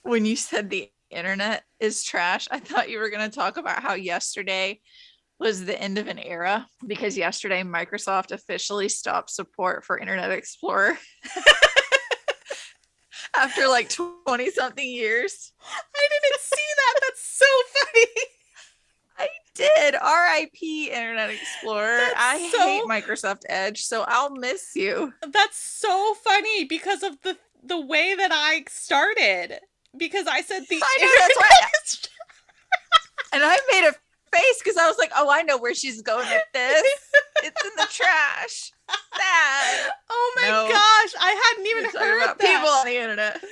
When you said the internet is trash, I thought you were going to talk about how yesterday was the end of an era, because yesterday Microsoft officially stopped support for Internet Explorer. After like 20 something years. I didn't see that. That's so funny. did. R.I.P. Internet Explorer. I hate Microsoft Edge, so I'll miss you. That's so funny because of the way that I started. Because I said the I know, that's why. And I made a face because I was like, oh, I know where she's going with this. It's in the trash. Sad. Oh my gosh, I hadn't even heard about that. People on the internet.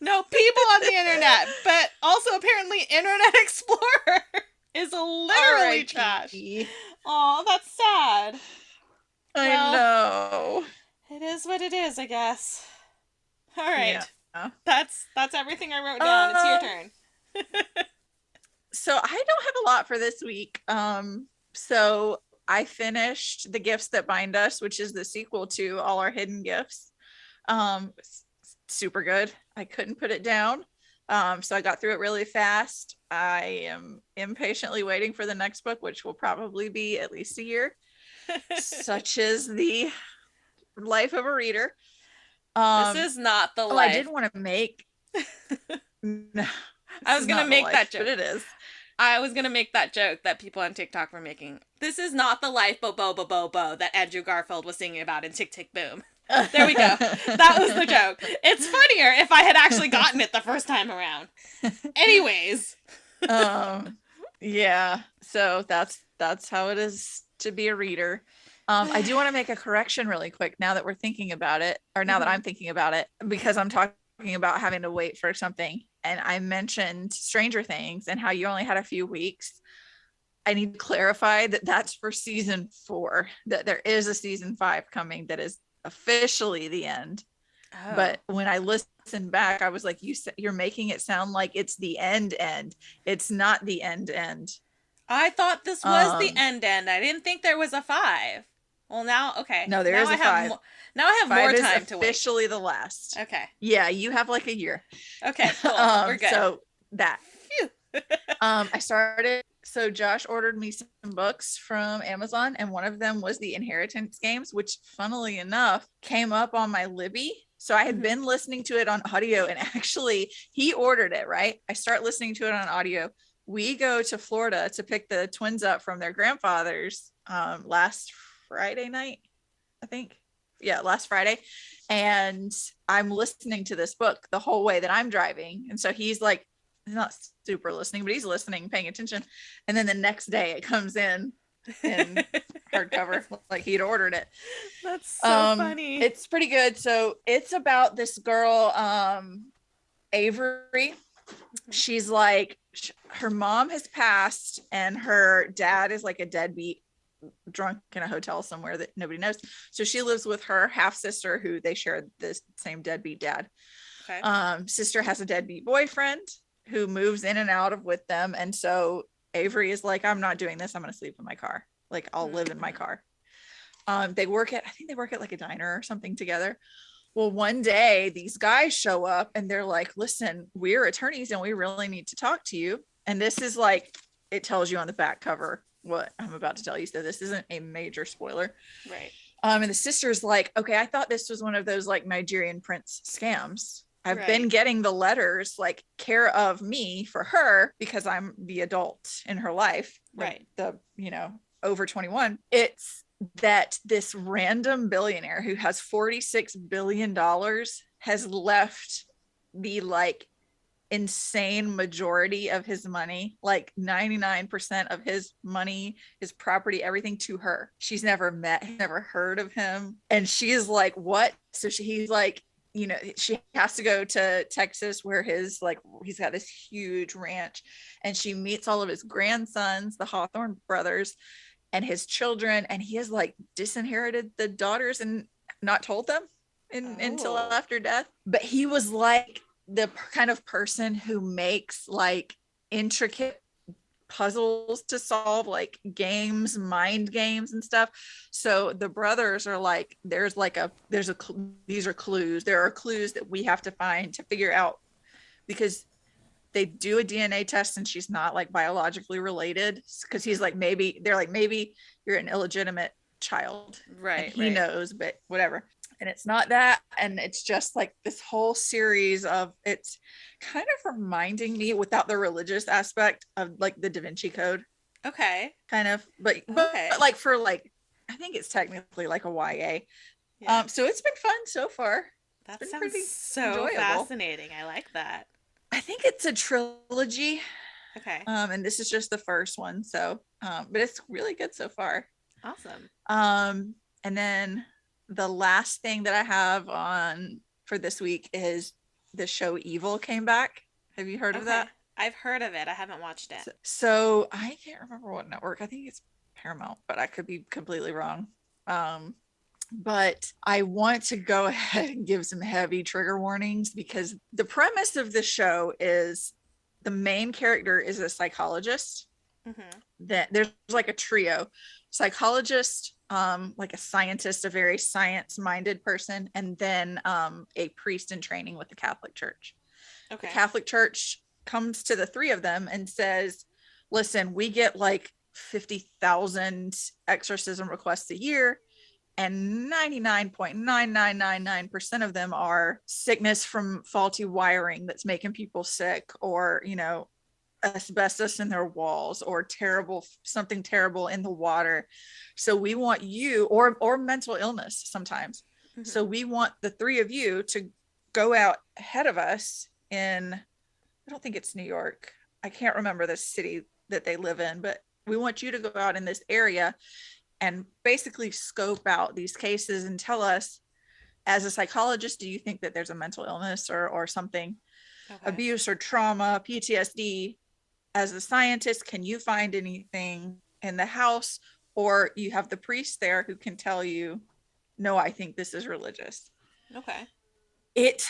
No, people on the internet, but also apparently Internet Explorer is literally trash. Oh, that's sad. I know. It is what it is, I guess. All right. Yeah. That's everything I wrote down. It's your turn. So I don't have a lot for this week. So I finished The Gifts That Bind Us, which is the sequel to All Our Hidden Gifts. Super good. I couldn't put it down. So I got through it really fast. I am impatiently waiting for the next book, which will probably be at least a year. Such is the life of a reader. This is not the life. I did want to make. No, I was going to make that joke. But it is. I was going to make that joke that people on TikTok were making. This is not the life, bo that Andrew Garfield was singing about in Tick, Tick, Boom. There we go. That was the joke. It's funnier if I had actually gotten it the first time around. Anyways. Yeah. So that's how it is to be a reader. I do want to make a correction really quick now that we're thinking about it, or now that I'm thinking about it, because I'm talking about having to wait for something. And I mentioned Stranger Things and how you only had a few weeks. I need to clarify that that's for season 4, that there is a season 5 coming that is officially the end. Oh. But when I listened back, I was like, you're making it sound like it's the end. It's not the end. I thought this was the end. I didn't think there was a 5. Well, now, okay. No, there is a 5. Now I have more time to wait. Officially the last. Okay. Yeah, you have like a year. Okay, cool. We're good. So that. I started. So Josh ordered me some books from Amazon, and one of them was the Inheritance Games, which, funnily enough, came up on my Libby. So I had been listening to it on audio, and actually, he ordered it. Right. I start listening to it on audio. We go to Florida to pick the twins up from their grandfather's last Friday night, I think. Yeah, last Friday. And I'm listening to this book the whole way that I'm driving. And so he's like, he's not super listening, but he's listening, paying attention. And then the next day it comes in hardcover, like he'd ordered it. That's so funny. It's pretty good. So it's about this girl, Avery. She's like, her mom has passed and her dad is like a deadbeat, drunk in a hotel somewhere that nobody knows. So she lives with her half sister, who they share the same deadbeat dad. Okay. Sister has a deadbeat boyfriend who moves in and out of with them. And so Avery is like, I'm not doing this. I'm going to sleep in my car. Like, I'll live in my car. I think they work at like a diner or something together. Well, one day these guys show up and they're like, listen, we're attorneys and we really need to talk to you. And this is like, it tells you on the back cover what I'm about to tell you. So this isn't a major spoiler. Right. And the sister's like, okay, I thought this was one of those like Nigerian prince scams. I've been getting the letters like care of me for her because I'm the adult in her life. Right. The, over 21. It's that this random billionaire who has $46 billion has left the like insane majority of his money, like 99% of his money, his property, everything, to her. She's never met, never heard of him. And she is like, what? So he's like, she has to go to Texas where he's got this huge ranch, and she meets all of his grandsons, the Hawthorne brothers, and his children. And he has like disinherited the daughters and not told them until after death. But he was like the kind of person who makes like intricate puzzles to solve, like games, mind games and stuff. So the brothers are like, these are clues. There are clues that we have to find to figure out, because they do a DNA test and she's not like biologically related, because he's like, maybe you're an illegitimate child. Right. And he knows, but whatever. And it's not that. And it's just like this whole series of, it's kind of reminding me, without the religious aspect, of like the Da Vinci Code. Okay. kind of, but Okay. like for like, I think it's technically like a YA. Yeah. So it's been fun so far. It's That been sounds pretty so enjoyable. fascinating. I like that. I think it's a trilogy. Okay. And this is just the first one. So, but it's really good so far. Awesome. And then the last thing that I have on for this week is the show Evil came back. Have you heard of that? Okay. I've heard of it. I haven't watched it. So I can't remember what network. I think it's Paramount, but I could be completely wrong. Um, but I want to go ahead and give some heavy trigger warnings because the premise of the show is the main character is a psychologist. Mm-hmm. That there's like a trio: psychologist, like a scientist, a very science minded person, and then a priest in training with the Catholic Church. The Okay. Catholic Church comes to the three of them and says, listen, we get like 50,000 exorcism requests a year, and 99.9999% of them are sickness from faulty wiring that's making people sick, or, asbestos in their walls, or something terrible in the water. So we want you, or mental illness sometimes. Mm-hmm. So we want the three of you to go out ahead of us in, I don't think it's New York. I can't remember the city that they live in, but we want you to go out in this area and basically scope out these cases and tell us, as a psychologist, do you think that there's a mental illness or something, Okay. abuse or trauma, PTSD? As a scientist, can you find anything in the house? Or you have the priest there who can tell you, no, I think this is religious. Okay. It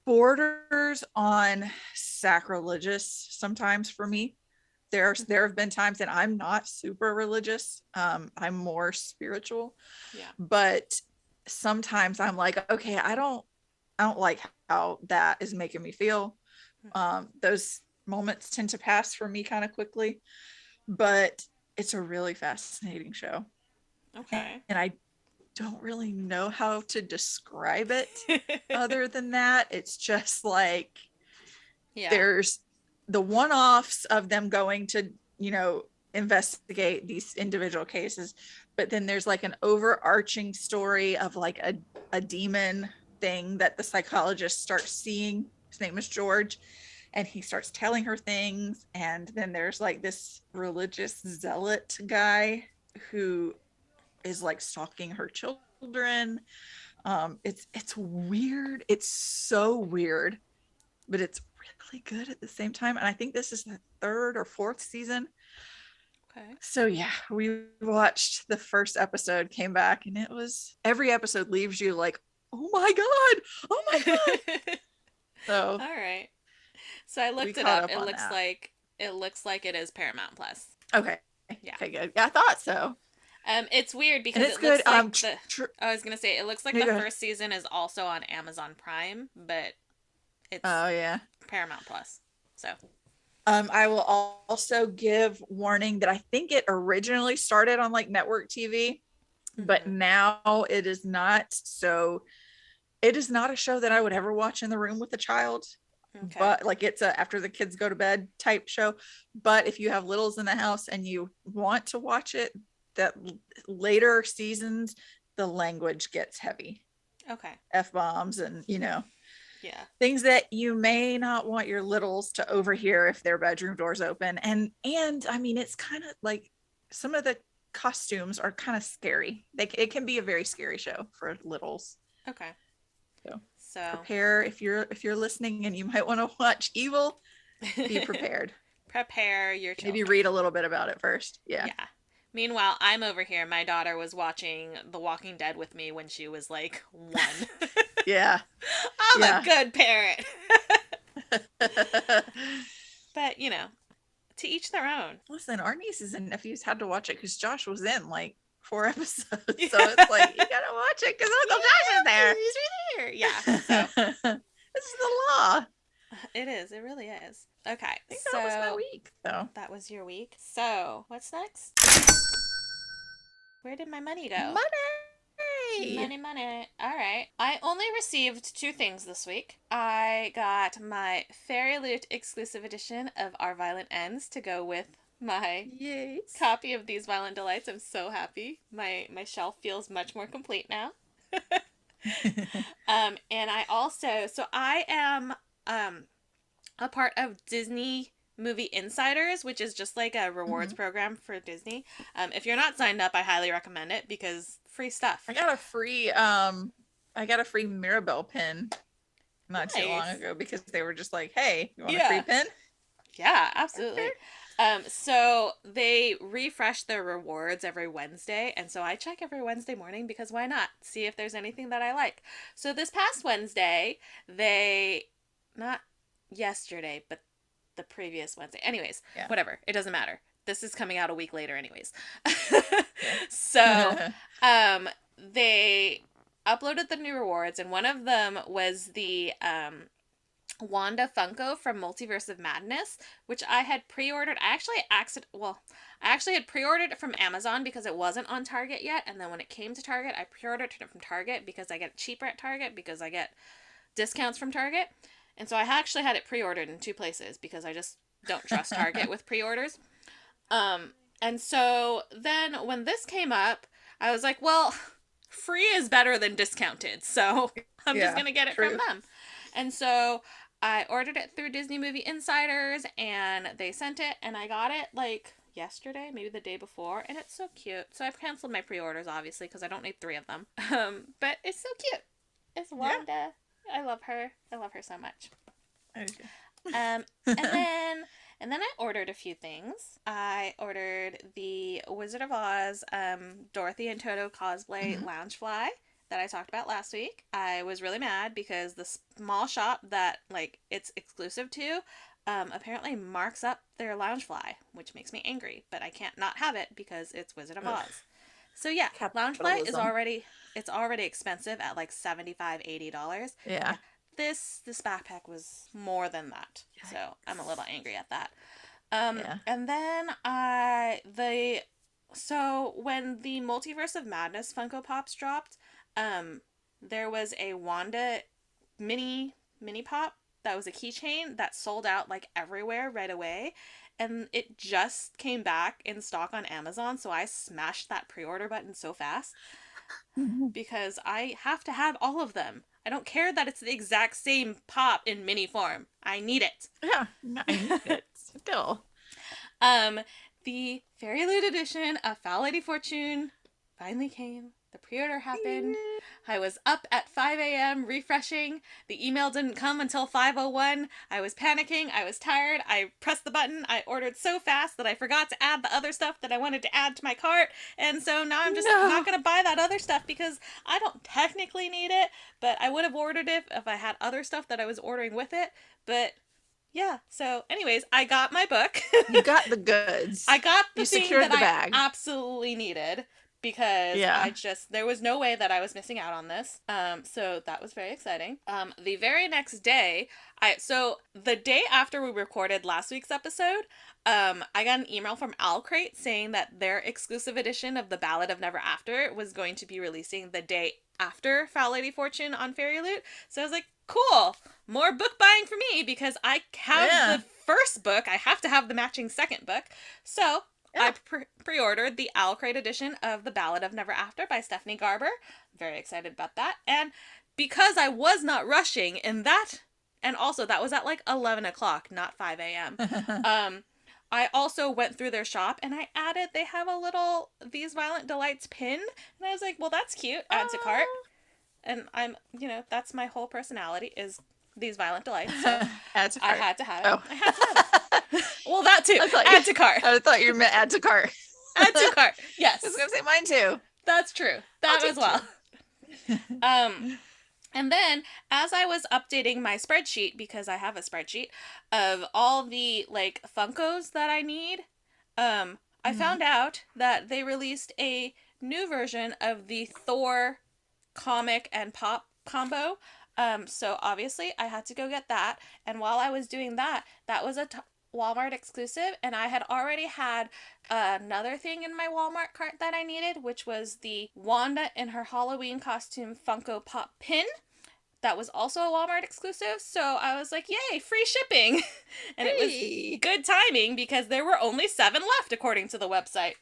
borders on sacrilegious sometimes for me. There Mm-hmm. have been times that I'm not super religious. I'm more spiritual, Yeah. but sometimes I'm like, okay, I don't like how that is making me feel. Mm-hmm. Those moments tend to pass for me kind of quickly, but it's a really fascinating show. Okay. And I don't really know how to describe it other than that. It's just like Yeah. there's the one-offs of them going to, investigate these individual cases, but then there's like an overarching story of like a demon thing that the psychologist starts seeing. His name is George, and he starts telling her things. And then there's like this religious zealot guy who is like stalking her children. It's weird. It's so weird, but it's really good at the same time. And I think this is the third or fourth season. Okay. So yeah, we watched the first episode, came back, and it was, every episode leaves you like, oh my god, oh my god. So All right. So I we looked it caught up. up on that. It looks like it is Paramount Plus. Okay. Yeah. Okay, good. Yeah, I thought so. It's weird And because it's it good. looks like the Tr- I was gonna say it looks like no, the go ahead. first season is also on Amazon Prime, but it's Oh yeah. Paramount Plus. So I will also give warning that I think it originally started on like network TV, but mm-hmm. now it is not. So it is not a show that I would ever watch in the room with a child. Okay. But like, it's a after the kids go to bed type show. But if you have littles in the house and you want to watch it, that later seasons, the language gets heavy. Okay. F-bombs and, Yeah. things that you may not want your littles to overhear if their bedroom doors open. And I mean, it's kind of like some of the costumes are kind of scary. It can be a very scary show for littles. Okay. So So prepare, if you're listening and you might want to watch Evil, be prepared. prepare your Maybe children. read a little bit about it first. Yeah. Yeah. Meanwhile, I'm over here. My daughter was watching The Walking Dead with me when she was like 1. Yeah. I'm a Yeah. good parent. But, to each their own. Listen, our nieces and nephews had to watch it because Josh was in like 4 episodes. Yeah. So it's like, you gotta watch it because Uncle Josh is there. He's right here. Yeah. So This is the law. it is. It really is. Okay. I think So that was my week, though. that was your week. So what's next? Where did my money go? Money. Money, money. All right. I only received 2 things this week. I got my Fairy Loot exclusive edition of Our Violent Ends to go with my Yes. copy of These Violent Delights. I'm so happy. My shelf feels much more complete now. And I also, so I am a part of Disney Movie Insiders, which is just like a rewards Mhm. program for Disney. If you're not signed up, I highly recommend it because free stuff. I got a free Mirabelle pin not too long Nice. ago because they were just like, "Hey, you want a free Yeah. pin?" Yeah, Okay. absolutely. So they refresh their rewards every Wednesday, and so I check every Wednesday morning because why not? See if there's anything that I like. So this past Wednesday, they not yesterday, but the previous Wednesday. Anyways, Yeah. whatever. It doesn't matter. This is coming out a week later, anyways. So, Okay. they uploaded the new rewards, and one of them was the Wanda Funko from Multiverse of Madness, which I had pre-ordered. I actually had pre-ordered it from Amazon because it wasn't on Target yet, and then when it came to Target, I pre-ordered it from Target because I get it cheaper at Target because I get discounts from Target. And so I actually had it pre-ordered in two places because I just don't trust Target with pre-orders. Um and so then when this came up, I was like, well, free is better than discounted. So I'm just Yeah, going to get it from true. them. And so I ordered it through Disney Movie Insiders and they sent it and I got it like yesterday, maybe the day before, and it's so cute. So I've canceled my pre-orders obviously because I don't need 3 of them. But it's so cute. It's Yeah. Wanda. I love her. I love her so much. Okay. Um, and then I ordered a few things. I ordered the Wizard of Oz, Dorothy and Toto cosplay Mhm. Loungefly that I talked about last week. I was really mad because the small shop that like it's exclusive to, apparently marks up their Loungefly, which makes me angry. But I can't not have it because it's Wizard of Ugh. Oz. So yeah, Loungefly is Capitalism. already expensive at like $75-$80. Yeah. Yeah, this backpack was more than that. So I'm a little Yikes. angry at that. Yeah. And then I the so when the Multiverse of Madness Funko Pops dropped, um, there was a Wanda mini pop that was a keychain that sold out like everywhere right away. And it just came back in stock on Amazon, so I smashed that pre order button so fast because I have to have all of them. I don't care that it's the exact same pop in mini form. I need it. Yeah. I need it still. Um, the Fairy Loot edition of Foul Lady Fortune finally came. The pre-order happened. I was up at 5 a.m. refreshing. The email didn't come until 5:01. I was panicking. I was tired. I pressed the button. I ordered so fast that I forgot to add the other stuff that I wanted to add to my cart. And so now I'm just not No. going to buy that other stuff because I don't technically need it, but I would have ordered it if I had other stuff that I was ordering with it. But yeah, so anyways, I got my book. You got the I goods. got the You thing that secured the I bag. absolutely needed because Yeah. there was no way that I was missing out on this. So that was very exciting. The very next day, so the day after we recorded last week's episode, I got an email from Owlcrate saying that their exclusive edition of The Ballad of Never After was going to be releasing the day after Foul Lady Fortune on Fairy Loot. So I was like, cool, more book buying for me because I have Yeah. the first book. I have to have the matching second book. So I Yeah. pre-ordered the Owlcrate edition of The Ballad of Never After by Stephanie Garber. Very excited about that. And because I was not rushing in that, and also that was at like 11 o'clock, not 5 a.m. Um, I also went through their shop and I added, they have a little These Violent Delights pin. And I was like, well, that's cute. Add to cart. Oh. And that's my whole personality is These Violent Delights. So Add to I cart. had to have it. Oh. I had to have it. Well, that too. I thought you Add to cart. I thought you meant add to cart. Add to cart. I was Yes. gonna say mine too. That's true. I'll That as take well. two. Um and then as I was updating my spreadsheet, because I have a spreadsheet of all the like Funkos that I need, I Mhm. found out that they released a new version of the Thor comic and pop combo. So obviously I had to go get that. And while I was doing that, that was a Walmart exclusive, and I had already had another thing in my Walmart cart that I needed, which was the Wanda in her Halloween costume Funko Pop pin that was also a Walmart exclusive. So I was like, yay, free shipping. And it was good timing because there were only 7 left according to the website.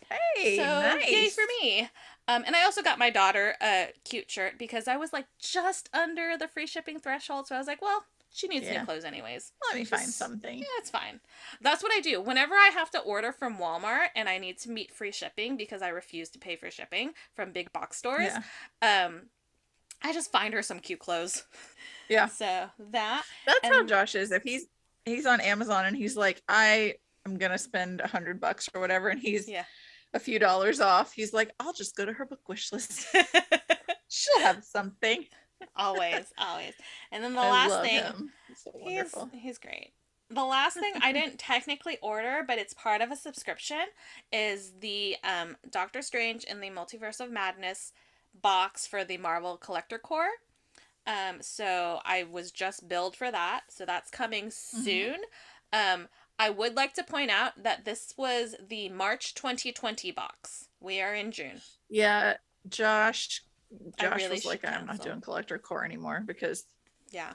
Hey, So nice. yay for me. And I also got my daughter a cute shirt because I was like just under the free shipping threshold. So I was like, well, she needs new clothes anyways. Let me find something. Yeah, it's fine. That's what I do. Whenever I have to order from Walmart and I need to meet free shipping because I refuse to pay for shipping from big box stores, I just find her some cute clothes. Yeah. So that's how Josh is. If he's on Amazon and he's like, I'm gonna spend $100 or whatever, and he's a few dollars off, he's like, I'll just go to her book wish list. She'll have something. always. And then the last thing, he's so wonderful. He's great. The last thing I didn't technically order, but it's part of a subscription, is the Doctor Strange in the Multiverse of Madness box for the Marvel Collector Core. So I was just billed for that, so that's coming soon. I would like to point out that this was the March 2020 box. We are in June. Yeah, Josh really was like, cancel. I'm not doing Collector Core anymore because yeah,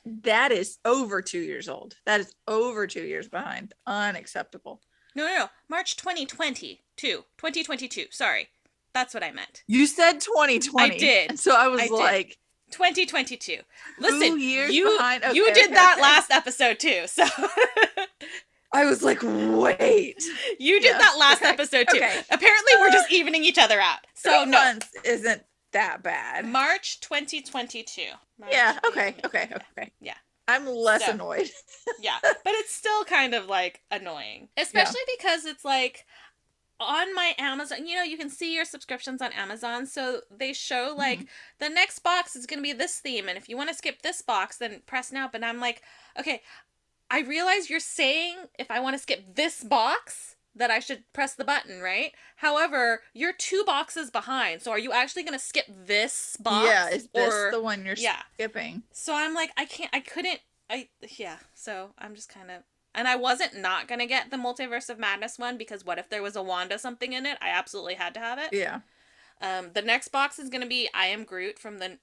that is over 2 years old. That is over 2 years behind. Unacceptable. No. March 2022. 2022. Sorry. That's what I meant. You said 2020. I did. And so I was like, 2022. Listen, you behind. Okay, you did that last episode too. So I was like, wait. You did that last episode too. Okay. Apparently we're just evening each other out. So 3 months isn't that bad. March 2022. Yeah, okay. Yeah. I'm less annoyed. Yeah, but it's still kind of like annoying. Especially because it's like on my Amazon, you can see your subscriptions on Amazon, so they show like the next box is going to be this theme, and if you want to skip this box, then press now. But I'm like, okay, I realize you're saying if I want to skip this box that I should press the button, right? However, you're 2 boxes behind, so are you actually going to skip this box? Yeah, is this the one you're skipping? So I'm like, so I'm just kind of... And I wasn't not going to get the Multiverse of Madness one because what if there was a Wanda something in it? I absolutely had to have it. Yeah. The next box is going to be I Am Groot from the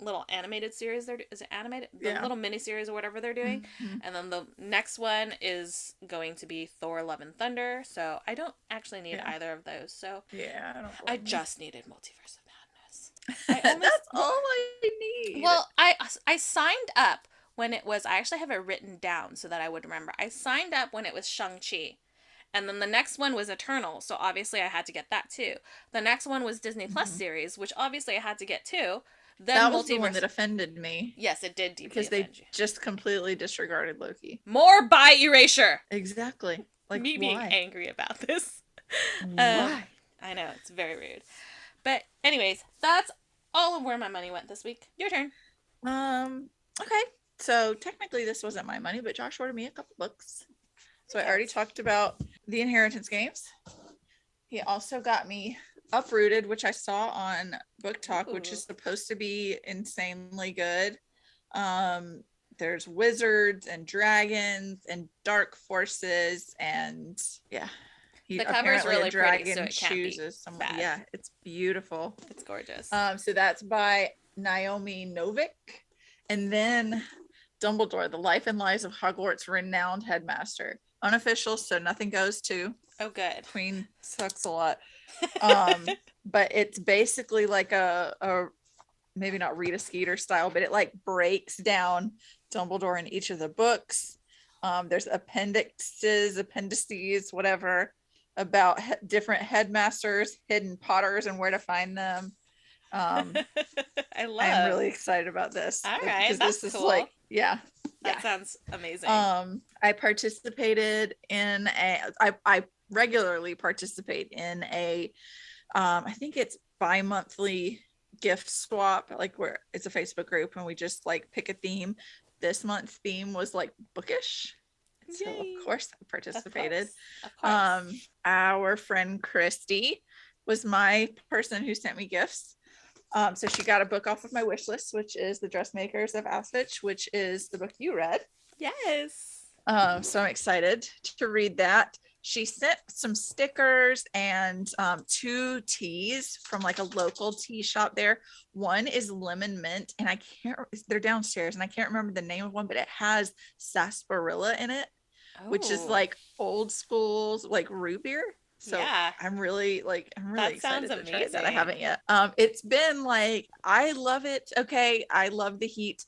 little animated series. Is it animated? The little mini-series or whatever they're doing. And then the next one is going to be Thor Love and Thunder. So I don't actually need either of those. So I just needed Multiverse of Madness. That's all I need. Well, I signed up when it was, I actually have it written down so that I would remember. I signed up when it was Shang-Chi. And then the next one was Eternal, so obviously I had to get that too. The next one was Disney Plus series, which obviously I had to get too. Then that was the one that offended me. Yes, it did deeply because they just completely disregarded Loki. More by erasure. Exactly. Like me being angry about this. Why? I know, it's very rude. But anyways, that's all of where my money went this week. Your turn. Okay. So technically this wasn't my money, but Josh ordered me a couple books. So I already talked about the Inheritance games. He also got me Uprooted, which I saw on Book Talk, which is supposed to be insanely good. There's wizards and dragons and dark forces, and the cover is really pretty, so it can't chooses someone. Bad. Yeah, it's beautiful. It's gorgeous. So that's by Naomi Novik, and then Dumbledore: The Life and Lives of Hogwarts' Renowned Headmaster. Unofficial, so nothing goes to. Oh, good. Queen sucks a lot. But it's basically like a maybe not Rita Skeeter style, but it like breaks down Dumbledore in each of the books. There's appendices, whatever, about different headmasters, hidden Potters, and where to find them. I'm really excited about this. All right, because this is cool. That sounds amazing. I participated in I regularly participate in a I think it's bi-monthly gift swap, like where it's a Facebook group and we just like pick a theme. This month's theme was like bookish. So of course I participated. Of course. Our friend Christy was my person who sent me gifts. So she got a book off of my wish list, which is The Dressmakers of Auschwitz, which is the book you read. Yes. So I'm excited to read that. she sent some stickers and 2 teas from like a local tea shop there. One is lemon mint, and I can't, they're downstairs, and I can't remember the name of one, but it has sarsaparilla in it, which is Oh, like old school, like root beer. So yeah. I'm really That sounds excited to try that. I amazing. haven't yet. It's been like, I love it. Okay. I love the heat.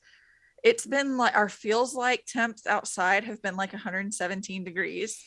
It's been like, our feels like temps outside have been like 117 degrees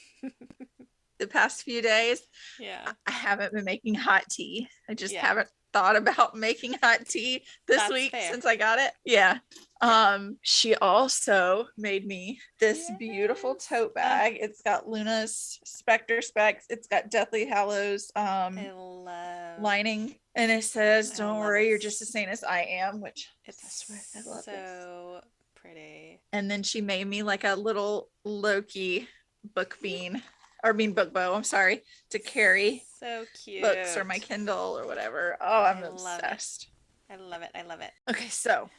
the past few days. Yeah. I haven't been making hot tea. I just Yeah. haven't thought about making hot tea this That's week fair. since I got it. Yeah. Yeah. She also made me this beautiful Yes. tote bag. It's got Luna's Spectre specs. It's got Deathly Hallows I love lining, and it says, I "Don't love it. worry, you're just as sane as I am," which I swear I It's love this. so pretty. And then she made me like a little Loki book bean, or book bow, I'm sorry, to carry So books or my cute. Kindle or whatever. Oh, I'm I love it. obsessed. I love it. I love it. Okay, so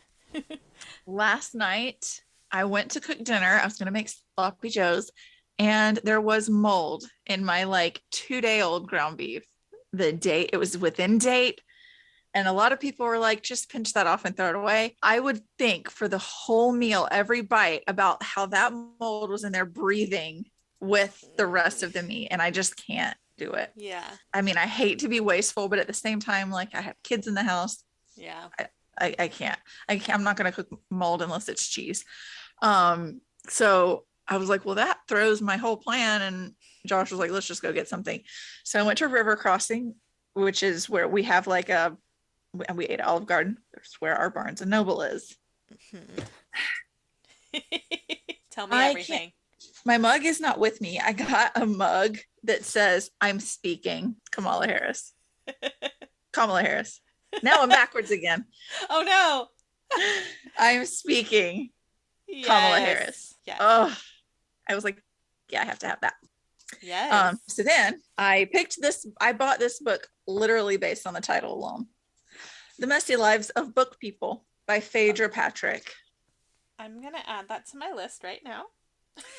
last night I went to cook dinner. I was gonna make sloppy joes, and there was mold in my like 2-day old ground beef. The date, it was within date. And a lot of people were like, just pinch that off and throw it away. I would think for the whole meal, every bite, about how that mold was in there breathing with the rest of the meat. And I just can't do it. Yeah. I mean, I hate to be wasteful, but at the same time, like, I have kids in the house. Yeah. I can't. I'm not going to cook mold unless it's cheese. So I was like, well, that throws my whole plan. And Josh was like, let's just go get something. So I went to River Crossing, which is where we have like we ate at Olive Garden. That's where our Barnes and Noble is. Tell me I can't. everything. My mug is not with me. I got a mug that says, "I'm speaking, Kamala Harris." Kamala Harris. Now I'm backwards again. Oh no. I'm speaking, Kamala Harris. Yes. Yes. Oh, I was like, yeah, I have to have that. Yes. So then I picked this. I bought this book literally based on the title alone. The Messy Lives of Book People by Phaedra Patrick. I'm gonna add that to my list right now.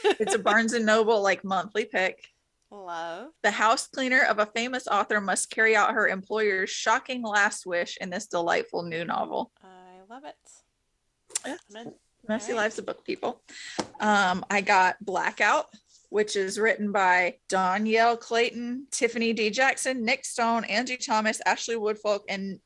It's a Barnes and Noble like monthly pick. Love. The house cleaner of a famous author must carry out her employer's shocking last wish in this delightful new novel. I love it. Yeah. Messy Lives of Book People. I got Blackout, which is written by Danielle Clayton, Tiffany D. Jackson, Nick Stone, Angie Thomas, Ashley Woodfolk, and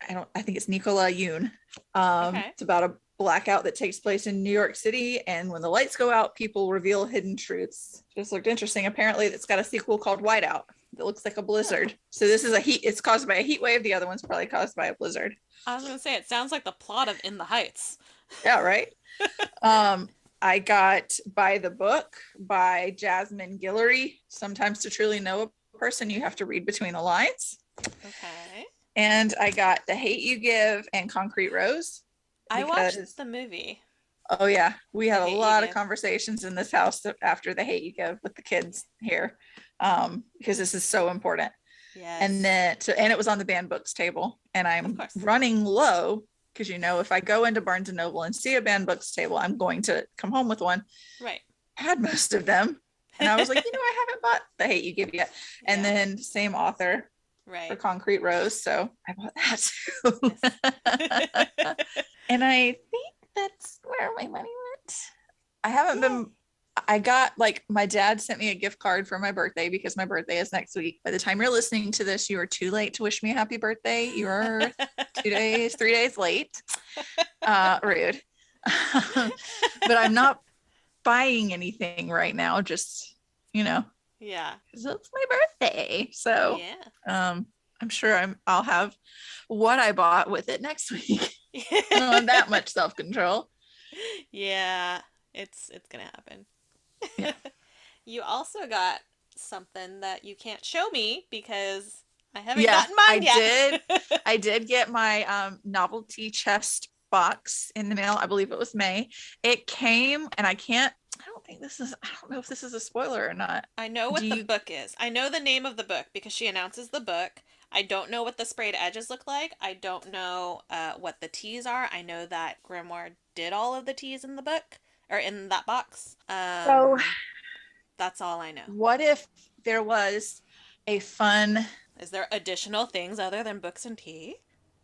I think it's Nicola Yoon. Okay. It's about a blackout that takes place in New York City, and when the lights go out, people reveal hidden truths. Just looked interesting. Apparently, it's got a sequel called Whiteout. It looks like a blizzard. So this is it's caused by a heat wave. The other one's probably caused by a blizzard. I was gonna say it sounds like the plot of In the Heights. Yeah, right. I got By the Book by Jasmine Guillory. Sometimes to truly know a person, you have to read between the lines. Okay. And I got The Hate You Give and Concrete Rose. I watched the movie. Oh yeah, we had a lot of Give. conversations in this house after The Hate You Give with the kids here, because this is so important. Yes. And then and it was on the banned books table, and I'm running low because if I go into Barnes and Noble and see a banned books table, I'm going to come home with one. Right. I had most of them, and I was like, I haven't bought The Hate You Give yet. And then same author. Right. For Concrete Rose, so I bought that too. Yes. And I think that's where my money went. I haven't been. I got my dad sent me a gift card for my birthday because my birthday is next week. By the time you're listening to this, you are too late to wish me a happy birthday. You are 3 days late. Rude. But I'm not buying anything right now. Just Yeah. because it's my birthday. So I'm sure I'll have what I bought with it next week. I don't have that much self-control. Yeah, it's gonna happen. Yeah. You also got something that you can't show me because I haven't gotten mine yet. I did get my novelty chest box in the mail. I believe it was May. It came, and I don't know if this is a spoiler or not. I know what the book is. I know the name of the book because she announces the book. I don't know what the sprayed edges look like. I don't know what the teas are. I know that Grimoire did all of the teas in the book, or in that box. So That's all I know. What if there was a fun, Is there additional things other than books and tea?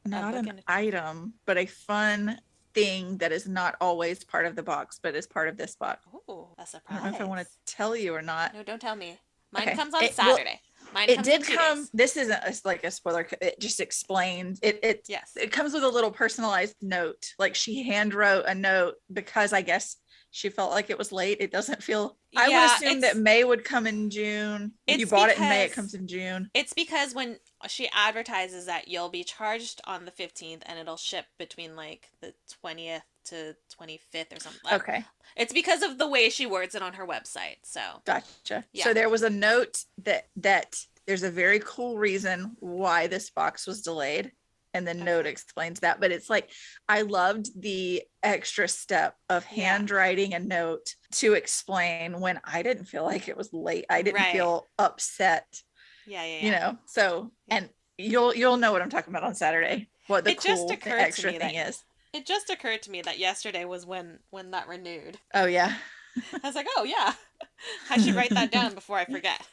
A not book an and a tea. item, but a fun thing that is not always part of the box, but is part of this box? Ooh, a I don't know if I want to surprise. tell you or not. No, don't tell me. Mine Okay. comes on Saturday. Mine It comes in did 2 days. this isn't like a spoiler. It just explains Yes. it comes with a little personalized note. Like she hand wrote a note because I guess she felt like it was late. It doesn't feel, I would Yeah, assume that May would come in June. If you it's bought it in May, it because comes in June. it's because when she advertises that you'll be charged on the 15th and it'll ship between like the 20th to 25th or something. Okay. It's because of the way she words it on her website. So, Gotcha. yeah. So there was a note that there's a very cool reason why this box was delayed. And the note explains that. But it's like, I loved the extra step of handwriting a note to explain when I didn't feel like it was late. I didn't feel upset. Yeah. You know, so, and you'll know what I'm talking about on Saturday. What the cool extra thing is. It just occurred to me that yesterday was when that renewed. Oh, yeah. I was like, oh, yeah. I should write that down before I forget.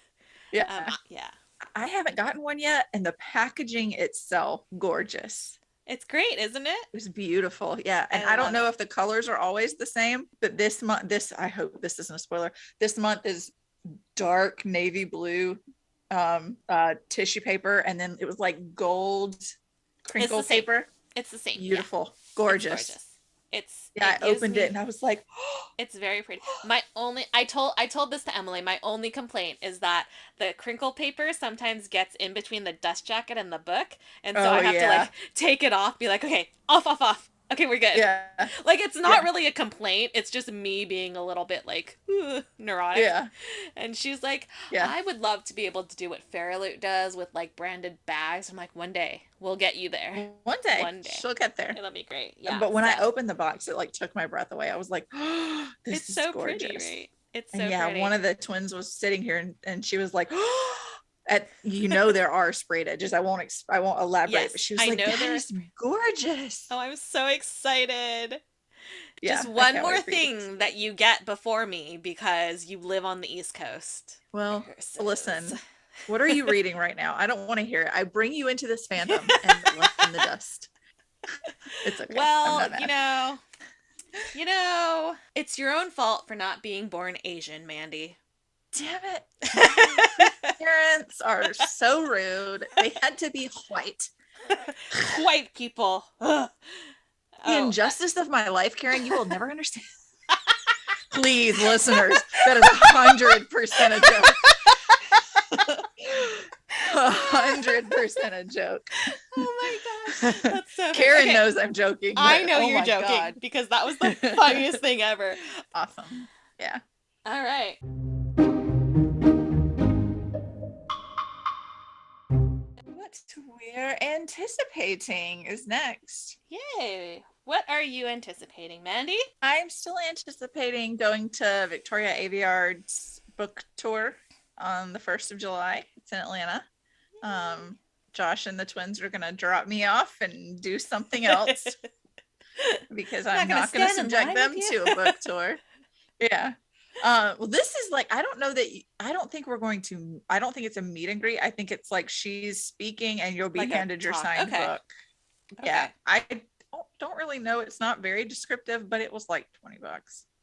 Yeah. Yeah. I haven't gotten one yet, and the packaging itself, gorgeous. It's great, isn't it? It was beautiful. Yeah. And I don't know if the colors are always the same, but this month, I hope this isn't a spoiler. This month is dark navy blue tissue paper, and then it was like gold crinkle paper. It's the same. Beautiful. Yeah. Gorgeous. I opened it and I was like, it's very pretty. I told this to Emily, my only complaint is that the crinkle paper sometimes gets in between the dust jacket and the book, and so I have to like take it off, be like, okay, off. Okay, we're good. Yeah. Like, it's not really a complaint. It's just me being a little bit like neurotic. Yeah. And she's like, I would love to be able to do what Fangirls does with like branded bags. I'm like, one day we'll get you there. One day she'll get there. It'll be great. Yeah. But when I opened the box, it like took my breath away. I was like, this is so gorgeous. Pretty, right? It's so pretty. One of the twins was sitting here and she was like, there are sprayed edges. I won't elaborate, but she was like, that is gorgeous. Oh, I'm so excited. Yeah, just one more thing that you get before me because you live on the East Coast. Well, listen, what are you reading right now? I don't want to hear it. I bring you into this fandom and left in the dust. It's okay. Well, you know, it's your own fault for not being born Asian, Mandy. Damn it. Parents are so rude. They had to be white. White people. The injustice of my life, Karin, you will never understand. Please, listeners, that is 100% a joke. 100% a joke. Oh my gosh. That's so Karin knows I'm joking. I know you're joking because that was the funniest thing ever. Awesome. Yeah. All right. What we're anticipating is next. Yay. What are you anticipating, Mandy? I'm still anticipating going to Victoria Aveyard's book tour on the 1st of July. It's in Atlanta. Josh and the twins are going to drop me off and do something else because I'm not going to subject them to a book tour. Yeah. Well, this is like, I don't think it's a meet and greet. I think it's like she's speaking and you'll be like handed your signed book. Okay. Yeah. I don't really know. It's not very descriptive, but it was like $20.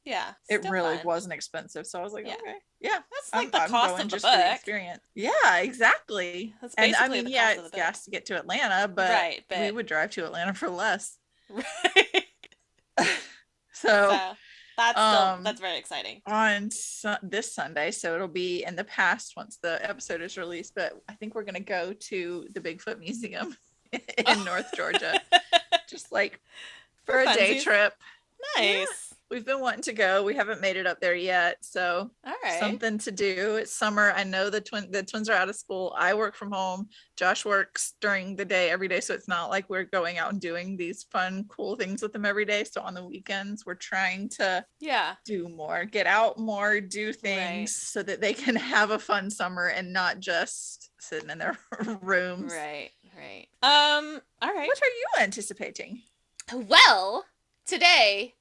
Yeah. It really wasn't expensive. So I was like, okay. Yeah. That's like the cost of the book. Experience. Yeah, exactly. That's basically and I mean, it's gas to get to Atlanta, but we would drive to Atlanta for less. Right. so that's very exciting. On this Sunday, so it'll be in the past once the episode is released, but I think we're going to go to the Bigfoot Museum in North Georgia, just like for a day trip. Nice. Yeah. We've been wanting to go. We haven't made it up there yet, so something to do. It's summer. I know the twins are out of school. I work from home. Josh works during the day every day, so it's not like we're going out and doing these fun, cool things with them every day. So on the weekends, we're trying to do more, get out more, do things so that they can have a fun summer and not just sitting in their rooms. Right. All right. What are you anticipating? Well, today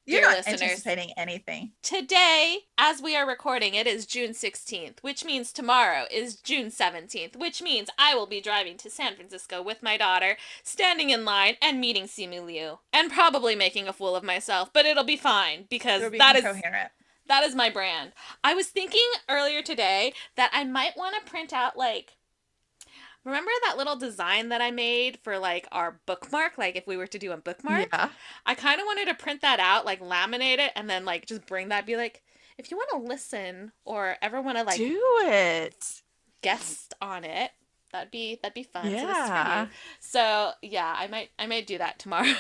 You're dear not listeners, anticipating anything. today, as we are recording, it is June 16th, which means tomorrow is June 17th, which means I will be driving to San Francisco with my daughter, standing in line and meeting Simu Liu, and probably making a fool of myself, but it'll be fine because It'll be that is incoherent. that is my brand. I was thinking earlier today that I might want to print out like, remember that little design that I made for like our bookmark, like if we were to do a bookmark? Yeah. I kind of wanted to print that out, like laminate it, and then like just bring that, be like, if you want to listen or ever want to like Do it. guest on it, that'd be fun. So this is for you. Yeah. So yeah, I might do that tomorrow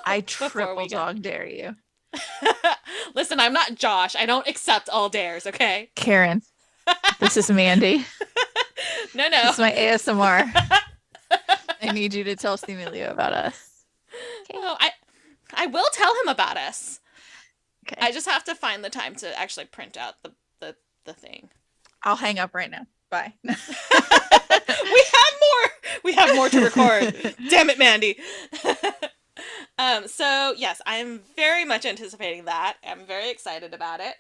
I before triple we go. dog dare you. Listen, I'm not Josh. I don't accept all dares, okay? Karin, this is Mandy. No, This no. is my ASMR. I need you to tell Simu Liu about us. Okay. Oh, I will tell him about us. Okay. I just have to find the time to actually print out the thing. I'll hang up right now. Bye. We have more to record. Damn it, Mandy. So yes, I'm very much anticipating that. I'm very excited about it.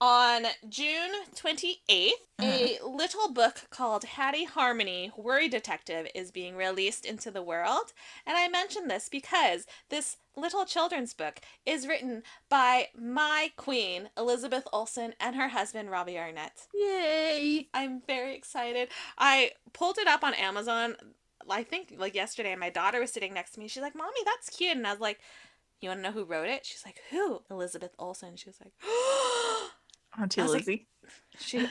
On June 28th, a little book called Hattie Harmony, Worry Detective, is being released into the world. And I mention this because this little children's book is written by my queen, Elizabeth Olsen, and her husband, Robbie Arnett. Yay. I'm very excited. I pulled it up on Amazon, I think like yesterday, and my daughter was sitting next to me. She's like, Mommy, that's cute. And I was like, you want to know who wrote it? She's like, who? Elizabeth Olsen. She was like, Auntie Lizzie.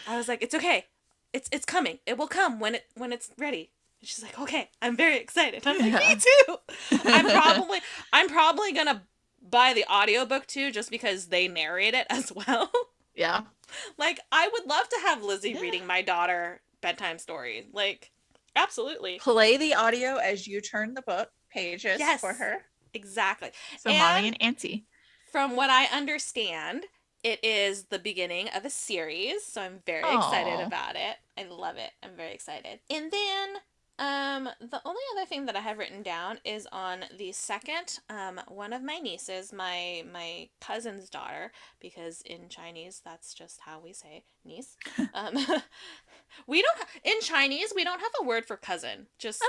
I was like, it's okay. It's coming. It will come when it's ready. And she's like, okay, I'm very excited. I'm like, me too. I'm probably gonna buy the audiobook too, just because they narrate it as well. Yeah. Like, I would love to have Lizzie reading my daughter bedtime stories. Like, absolutely. Play the audio as you turn the book pages for her. Exactly. So Mommy and Auntie. From what I understand, it is the beginning of a series, so I'm very excited about it. I love it. I'm very excited. And then the only other thing that I have written down is on the second, one of my nieces, my cousin's daughter, because in Chinese that's just how we say niece. We don't in Chinese we don't have a word for cousin. Just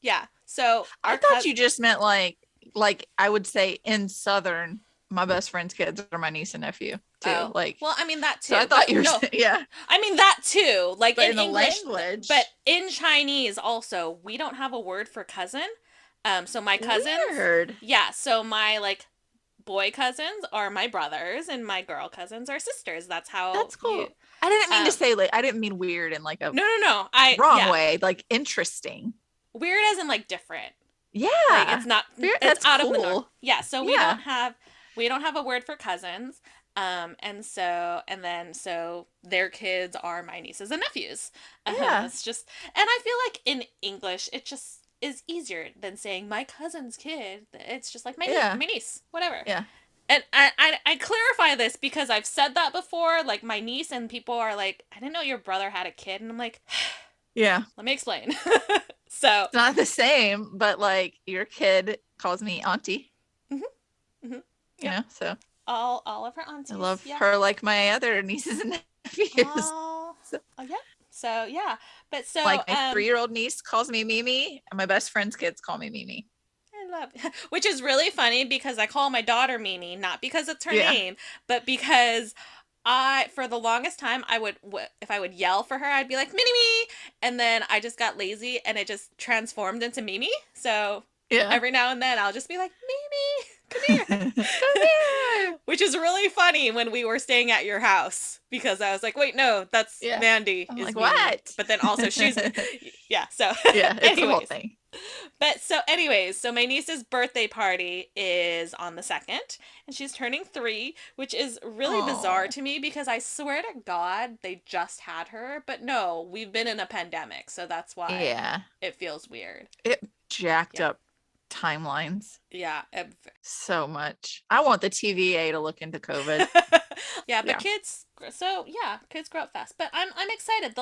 yeah. So I thought you just meant like I would say in Southern, my best friend's kids are my niece and nephew too. Oh. Like, well, I mean that too. So I thought you were yeah. I mean that too. Like but in the English, language. but in Chinese also, we don't have a word for cousin. So my cousins, Weird. yeah. So my like boy cousins are my brothers, and my girl cousins are sisters. That's how. That's cool. I didn't mean to say like I didn't mean weird in like a no. wrong way. Like interesting. Weird as in like different. Yeah. Like it's not. It's out of the norm. Yeah. So we don't have a word for cousins. And so their kids are my nieces and nephews. It's just, and I feel like in English, it just is easier than saying my cousin's kid. It's just like my niece, whatever. Yeah. And I clarify this because I've said that before, like my niece, and people are like, I didn't know your brother had a kid. And I'm like, yeah, let me explain. So it's not the same, but like your kid calls me auntie. You know, so all of her aunties. I love her like my other nieces and nephews. Yeah. So yeah, but so like my 3-year-old niece calls me Mimi, and my best friend's kids call me Mimi. I love it. Which is really funny because I call my daughter Mimi, not because it's her name, but because for the longest time, if I would yell for her, I'd be like, Mini-me! And then I just got lazy and it just transformed into Mimi. So every now and then I'll just be like, Mimi, come here. Come here. Which is really funny when we were staying at your house because I was like, wait, no, that's Mandy. I'm is like, Mimi. what? But then also she's, so. It's the whole thing. But so anyways, so my niece's birthday party is on the 2nd, and she's turning 3, which is really bizarre to me because I swear to God they just had her, but no, we've been in a pandemic, so that's why it feels weird. It jacked up timelines. Yeah. So much. I want the TVA to look into COVID. But kids grow up fast. But I'm excited.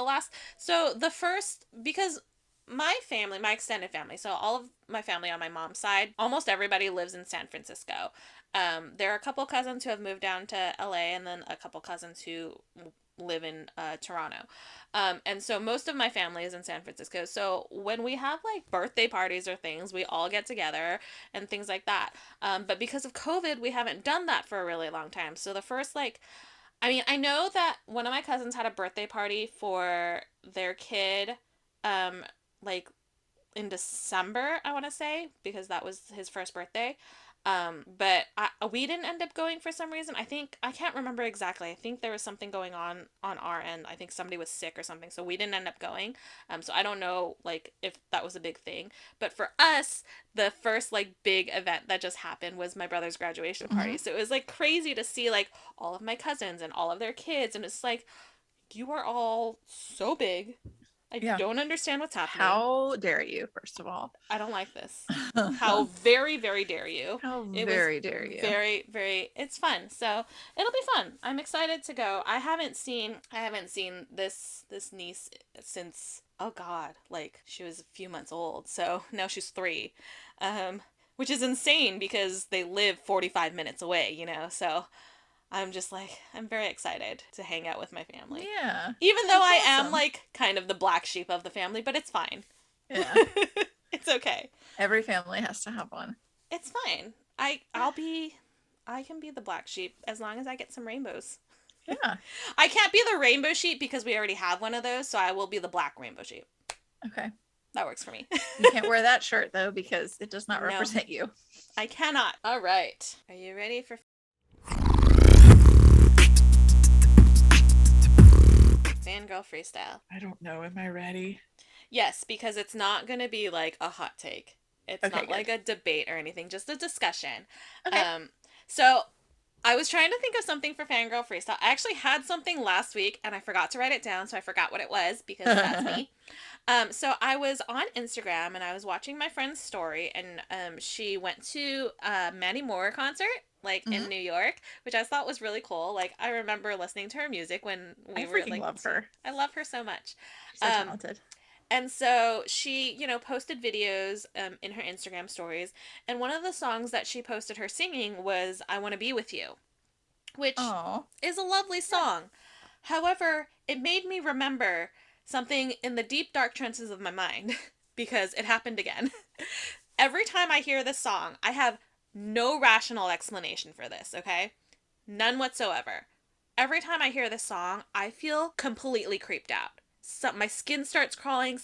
Because my family, my extended family, so all of my family on my mom's side, almost everybody lives in San Francisco. There are a couple cousins who have moved down to LA, and then a couple cousins who live in Toronto. And so most of my family is in San Francisco. So when we have like birthday parties or things, we all get together and things like that. But because of COVID, we haven't done that for a really long time. So the first, like, I mean, I know that one of my cousins had a birthday party for their kid, um, like in December, I want to say, because that was his first birthday. But we didn't end up going for some reason. I can't remember exactly. I think there was something going on our end. I think somebody was sick or something, so we didn't end up going. So I don't know like if that was a big thing. But for us, the first like big event that just happened was my brother's graduation party. Mm-hmm. So it was like crazy to see like all of my cousins and all of their kids, and it's like you are all so big. I Yeah. don't understand what's happening. How dare you, first of all? I don't like this. How very, very dare you. How It was very dare you? very, very it's fun. So it'll be fun. I'm excited to go. I haven't seen this niece since, oh God, like she was a few months old. So now she's 3. Which is insane because they live 45 minutes away, you know. So I'm just like, I'm very excited to hang out with my family. Yeah. Even though I am Awesome. like kind of the black sheep of the family, but it's fine. Yeah. It's okay. Every family has to have one. It's fine. I can be the black sheep as long as I get some rainbows. Yeah. I can't be the rainbow sheep because we already have one of those, so I will be the black rainbow sheep. Okay. That works for me. You can't wear that shirt though because it does not No. represent you. I cannot. All right. Are you ready for Fangirl Freestyle? I don't know. Am I ready? Yes, because it's not going to be like a hot take. It's Okay, not good. like a debate or anything, just a discussion. Okay. So I was trying to think of something for Fangirl Freestyle. I actually had something last week and I forgot to write it down, so I forgot what it was because that's me. So I was on Instagram and I was watching my friend's story, and she went to a Mandy Moore concert, like in Mhm. New York, which I thought was really cool. Like I remember listening to her music when we I were freaking like, love her. I love her so much. She's so Um, talented. and so she, posted videos in her Instagram stories, and one of the songs that she posted her singing was "I Want to Be with You," which Oh. is a lovely song. However, it made me remember something in the deep dark trenches of my mind because it happened again. Every time I hear this song, I have no rational explanation for this, okay? None whatsoever. Every time I hear this song, I feel completely creeped out. My skin starts crawling,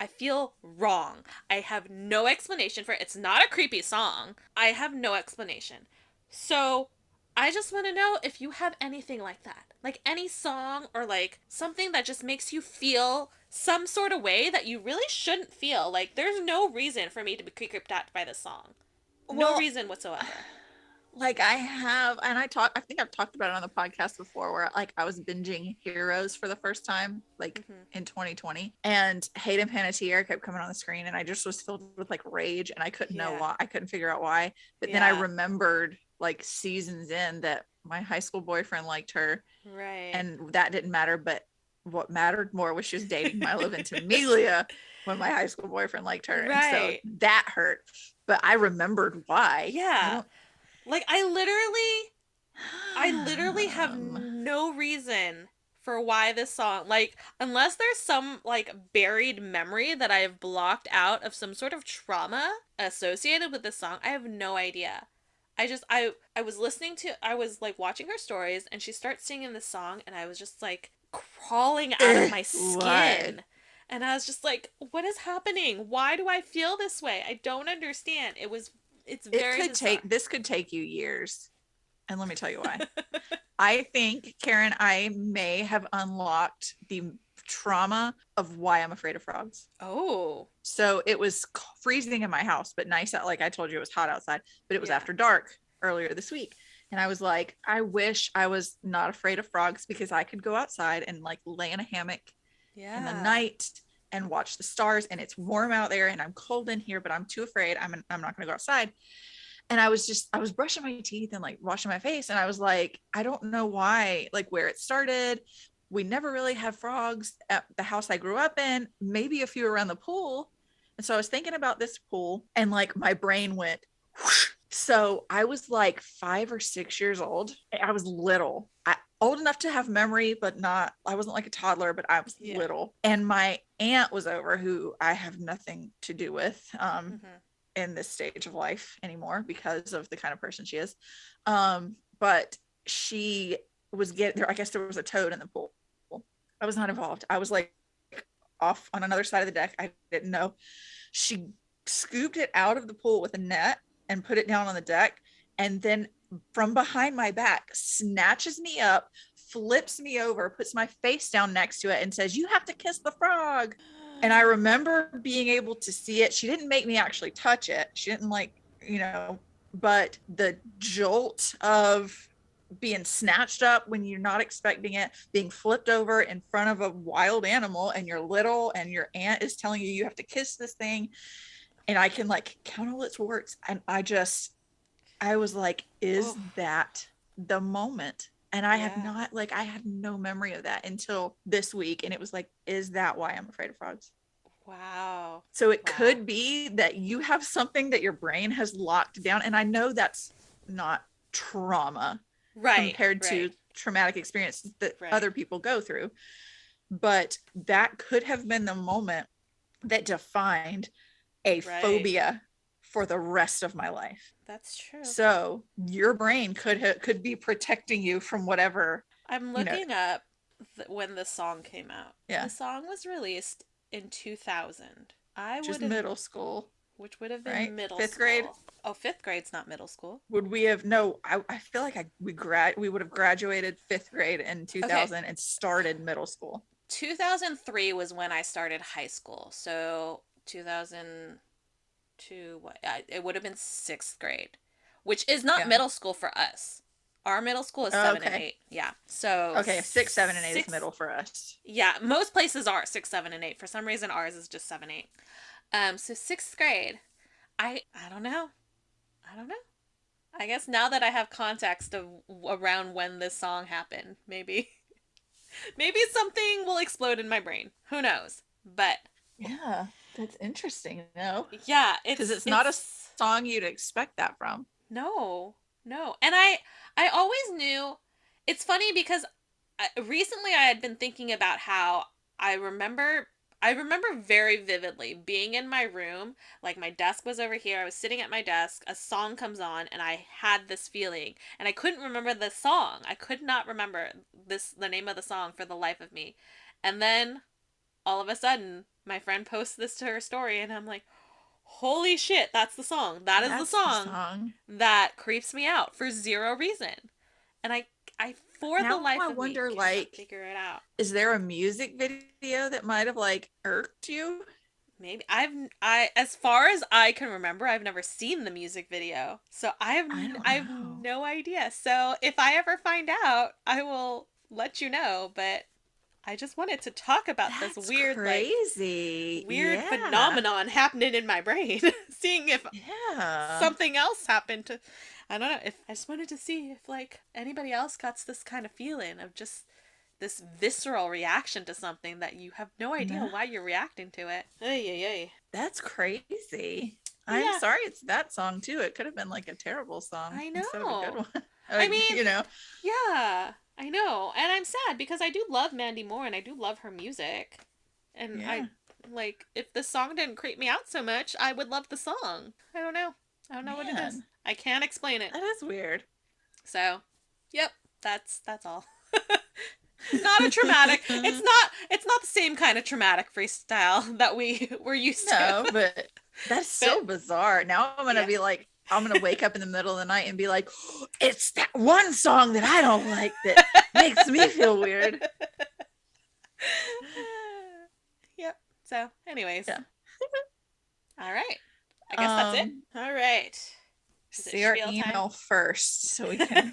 I feel wrong. I have no explanation for it. It's not a creepy song. I have no explanation. So I just want to know if you have anything like that. Like any song or like something that just makes you feel some sort of way that you really shouldn't feel. Like there's no reason for me to be creeped out by this song. No Well, reason whatsoever. like I have, and I think I've talked about it on the podcast before, where like I was binging Heroes for the first time, like in 2020, and Hayden Panettiere kept coming on the screen, and I just was filled with like rage, and I couldn't know Yeah. why. I couldn't figure out why. But then I Yeah. remembered like seasons in that my high school boyfriend liked her, Right. and that didn't matter. But what mattered more was she was dating Milo Ventimiglia when my high school boyfriend liked her, and so Right. that hurt. But I remembered why. Yeah. Like I literally have Um, no reason for why this song, like unless there's some like buried memory that I have blocked out of some sort of trauma associated with this song, I have no idea. I was like watching her stories and she starts singing this song and I was just like crawling out of my skin. Why? And I was just like, what is happening? Why do I feel this way? I don't understand. It's very bizarre. This could take you years. And let me tell you why. I think, Karin, I may have unlocked the trauma of why I'm afraid of frogs. Oh. So it was freezing in my house, but nice out. Like I told you, it was hot outside, but it was Yeah. after dark earlier this week. And I was like, I wish I was not afraid of frogs because I could go outside and like lay in a hammock Yeah. in the night and watch the stars, and it's warm out there and I'm cold in here, but I'm too afraid. I'm not going to go outside. And I was brushing my teeth and like washing my face, and I was like, I don't know why, like where it started. We never really had frogs at the house I grew up in, maybe a few around the pool. And so I was thinking about this pool, and like my brain went whoosh, So I was like 5 or 6 years old. I was little. Old enough to have memory, but not, I wasn't like a toddler, but I was Yeah. little. And my aunt was over, who I have nothing to do with Mm-hmm. in this stage of life anymore because of the kind of person she is. But she was getting there. I guess there was a toad in the pool. I was not involved. I was like off on another side of the deck. I didn't know. She scooped it out of the pool with a net and put it down on the deck. And then from behind my back, snatches me up, flips me over, puts my face down next to it, and says, "You have to kiss the frog." And I remember being able to see it. She didn't make me actually touch it. She didn't like, but the jolt of being snatched up when you're not expecting it, being flipped over in front of a wild animal, and you're little, and your aunt is telling you have to kiss this thing, and I can like count all its words. And I was like, is that the moment? And I had not, like, I had no memory of that until this week. And it was like, is that why I'm afraid of frogs? Wow. So it could be that you have something that your brain has locked down. And I know that's not trauma compared to traumatic experiences that other people go through. But that could have been the moment that defined a phobia for the rest of my life. That's true. So your brain could be protecting you from whatever. I'm looking up when the song came out. Yeah. The song was released in 2000. Which is middle school. Which would have been middle school. 5th grade? Oh, 5th grade's not middle school. Would we have, no, I feel like we would have graduated 5th grade in 2000 and started middle school. 2003 was when I started high school. So 2002, it would have been 6th grade, which is not middle school for us. Our middle school is 7 and 8. Yeah. So 6, 7, and 8 is middle for us. Yeah, most places are 6, 7, and 8. For some reason, ours is just 7, 8. So 6th grade, I don't know. I guess now that I have context of around when this song happened, maybe something will explode in my brain. Who knows? But yeah, that's interesting. No. Yeah, because it's not a song you'd expect that from. No. And I always knew. It's funny because recently I had been thinking about how I remember very vividly being in my room, like my desk was over here, I was sitting at my desk, a song comes on, and I had this feeling, and I couldn't remember the song. I could not remember the name of the song for the life of me. And then all of a sudden, my friend posts this to her story, and I'm like, holy shit, that's the song. That's the song that creeps me out for zero reason. And I for now, the life of me, like, figure it out. Is there a music video that might have like irked you? Maybe as far as I can remember, I've never seen the music video, so I have no idea. So if I ever find out, I will let you know. But I just wanted to talk about this weird, phenomenon happening in my brain, seeing if something else happened to. I don't know, if I just wanted to see if like anybody else got this kind of feeling of just this visceral reaction to something that you have no idea why you're reacting to it. Ay. That's crazy. I'm sorry it's that song too. It could have been like a terrible song. I know. Instead of a good one. Like, I mean, yeah, I know. And I'm sad because I do love Mandy Moore and I do love her music. And I like, if the song didn't creep me out so much, I would love the song. I don't know what it is. I can't explain it. That is weird. So, yep, that's all. Not a traumatic. It's not the same kind of traumatic freestyle that we were used to. No, but that's so bizarre. Now I'm gonna be like, I'm gonna wake up in the middle of the night and be like, oh, it's that one song that I don't like that makes me feel weird. Yep. So, anyways. Yeah. All right. I guess that's it. All right. See our email first so we can.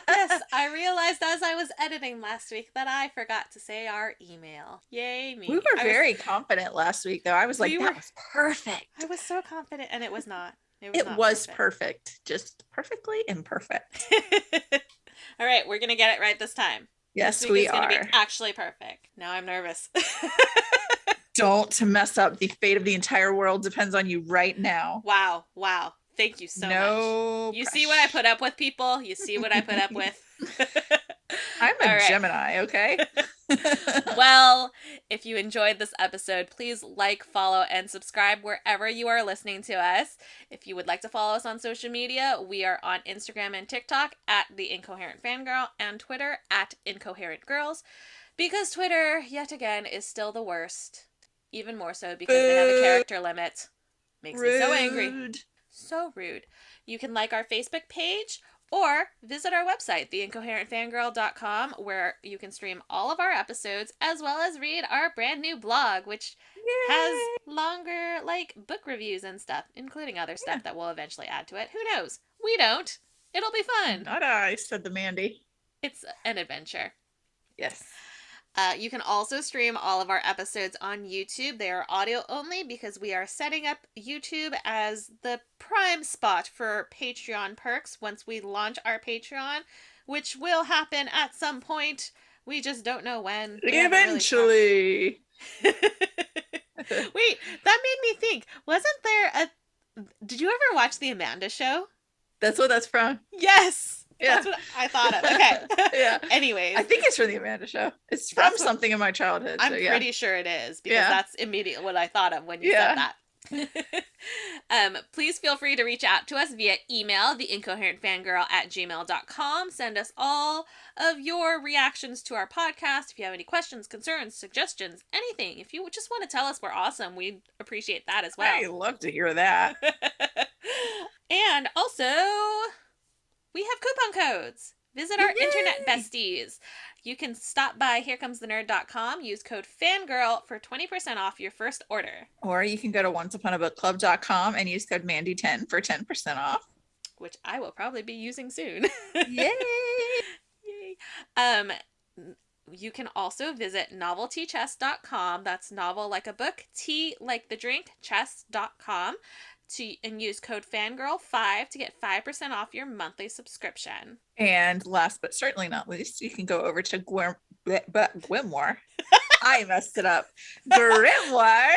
Yes, I realized as I was editing last week that I forgot to say our email. Yay me. We were very confident last week though. I was like, that was perfect. I was so confident and it was not. It was perfect. Just perfectly imperfect. All right, we're going to get it right this time. Yes, this week is going to be actually perfect. Now I'm nervous. Don't mess up. The fate of the entire world depends on you right now. Wow. Thank you so much. No You see what I pressure. put up with, people? You see what I put up with? I'm a All right. Gemini, okay? Well, if you enjoyed this episode, please like, follow, and subscribe wherever you are listening to us. If you would like to follow us on social media, we are on Instagram and TikTok at The Incoherent Fangirl and Twitter at Incoherent Girls, because Twitter, yet again, is still the worst. Even more so because they have a Boo. character limit. Makes me so angry. Rude. So rude. You can like our Facebook page or visit our website, theincoherentfangirl.com, where you can stream all of our episodes as well as read our brand new blog, which has Yay. longer, like, book reviews and stuff, including other Yeah. stuff that we'll eventually add to it. Who knows? We don't. It'll be fun. Not I, said the Mandy. It's an adventure. Yes. You can also stream all of our episodes on YouTube. They are audio only because we are setting up YouTube as the prime spot for Patreon perks once we launch our Patreon, which will happen at some point. We just don't know when. Eventually. Wait, that made me think. Wasn't there a. Did you ever watch The Amanda Show? That's what that's from. Yes! Yeah. That's what I thought of. Okay. Yeah. Anyways. I think it's from the Amanda Show. It's from something in my childhood. I'm so yeah. pretty sure it is, because that's immediately what I thought of when you said that. Please feel free to reach out to us via email, theincoherentfangirl@gmail.com. Send us all of your reactions to our podcast. If you have any questions, concerns, suggestions, anything. If you just want to tell us we're awesome, we'd appreciate that as well. I love to hear that. And also, we have coupon codes. Visit our internet besties. You can stop by herecomestenerd.com, use code FANGIRL for 20% off your first order. Or you can go to onceuponabookclub.com and use code Mandy10 for 10% off. Which I will probably be using soon. Yay! Yay. You can also visit noveltychest.com. That's novel like a book, tea like the drink, chest.com. And use code FANGIRL5 to get 5% off your monthly subscription. And last but certainly not least, you can go over to Grimoire. I messed it up. Grimoire.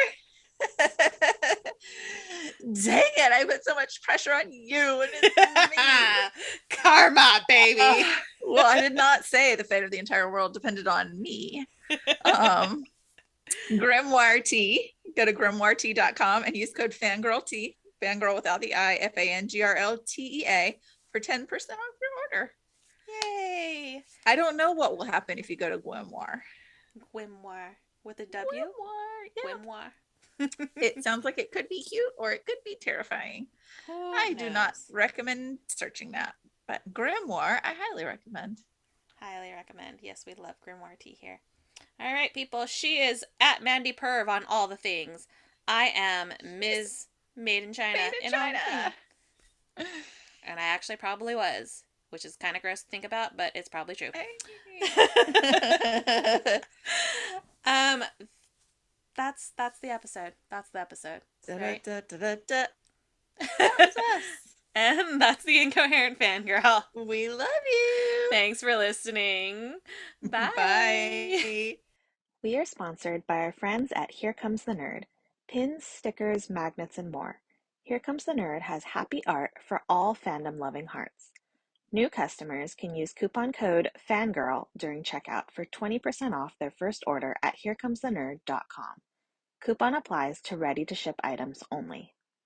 Dang it, I put so much pressure on you. And it's me. Karma, baby. Well, I did not say the fate of the entire world depended on me. Grimoire Tea. Go to grimoiretea.com and use code FANGIRLT, fangirl without the I, FANGRLTEA, for 10% off your order. Yay! I don't know what will happen if you go to Grimoire. Grimoire with a W? Grimoire, yeah. Grimoire. It sounds like it could be cute or it could be terrifying. I do not recommend searching that, but Grimoire, I highly recommend. Highly recommend. Yes, we love Grimoire tea here. All right, people. She is at Mandy Perv on all the things. I am Ms. Made in China. Made in China. And I actually probably was, which is kind of gross to think about, but it's probably true. That's the episode. That's the episode. Right? That was us. And that's the Incoherent Fangirl. We love you. Thanks for listening. Bye. Bye. We are sponsored by our friends at Here Comes the Nerd. Pins, stickers, magnets, and more. Here Comes the Nerd has happy art for all fandom-loving hearts. New customers can use coupon code FANGIRL during checkout for 20% off their first order at herecomestenerd.com. Coupon applies to ready-to-ship items only.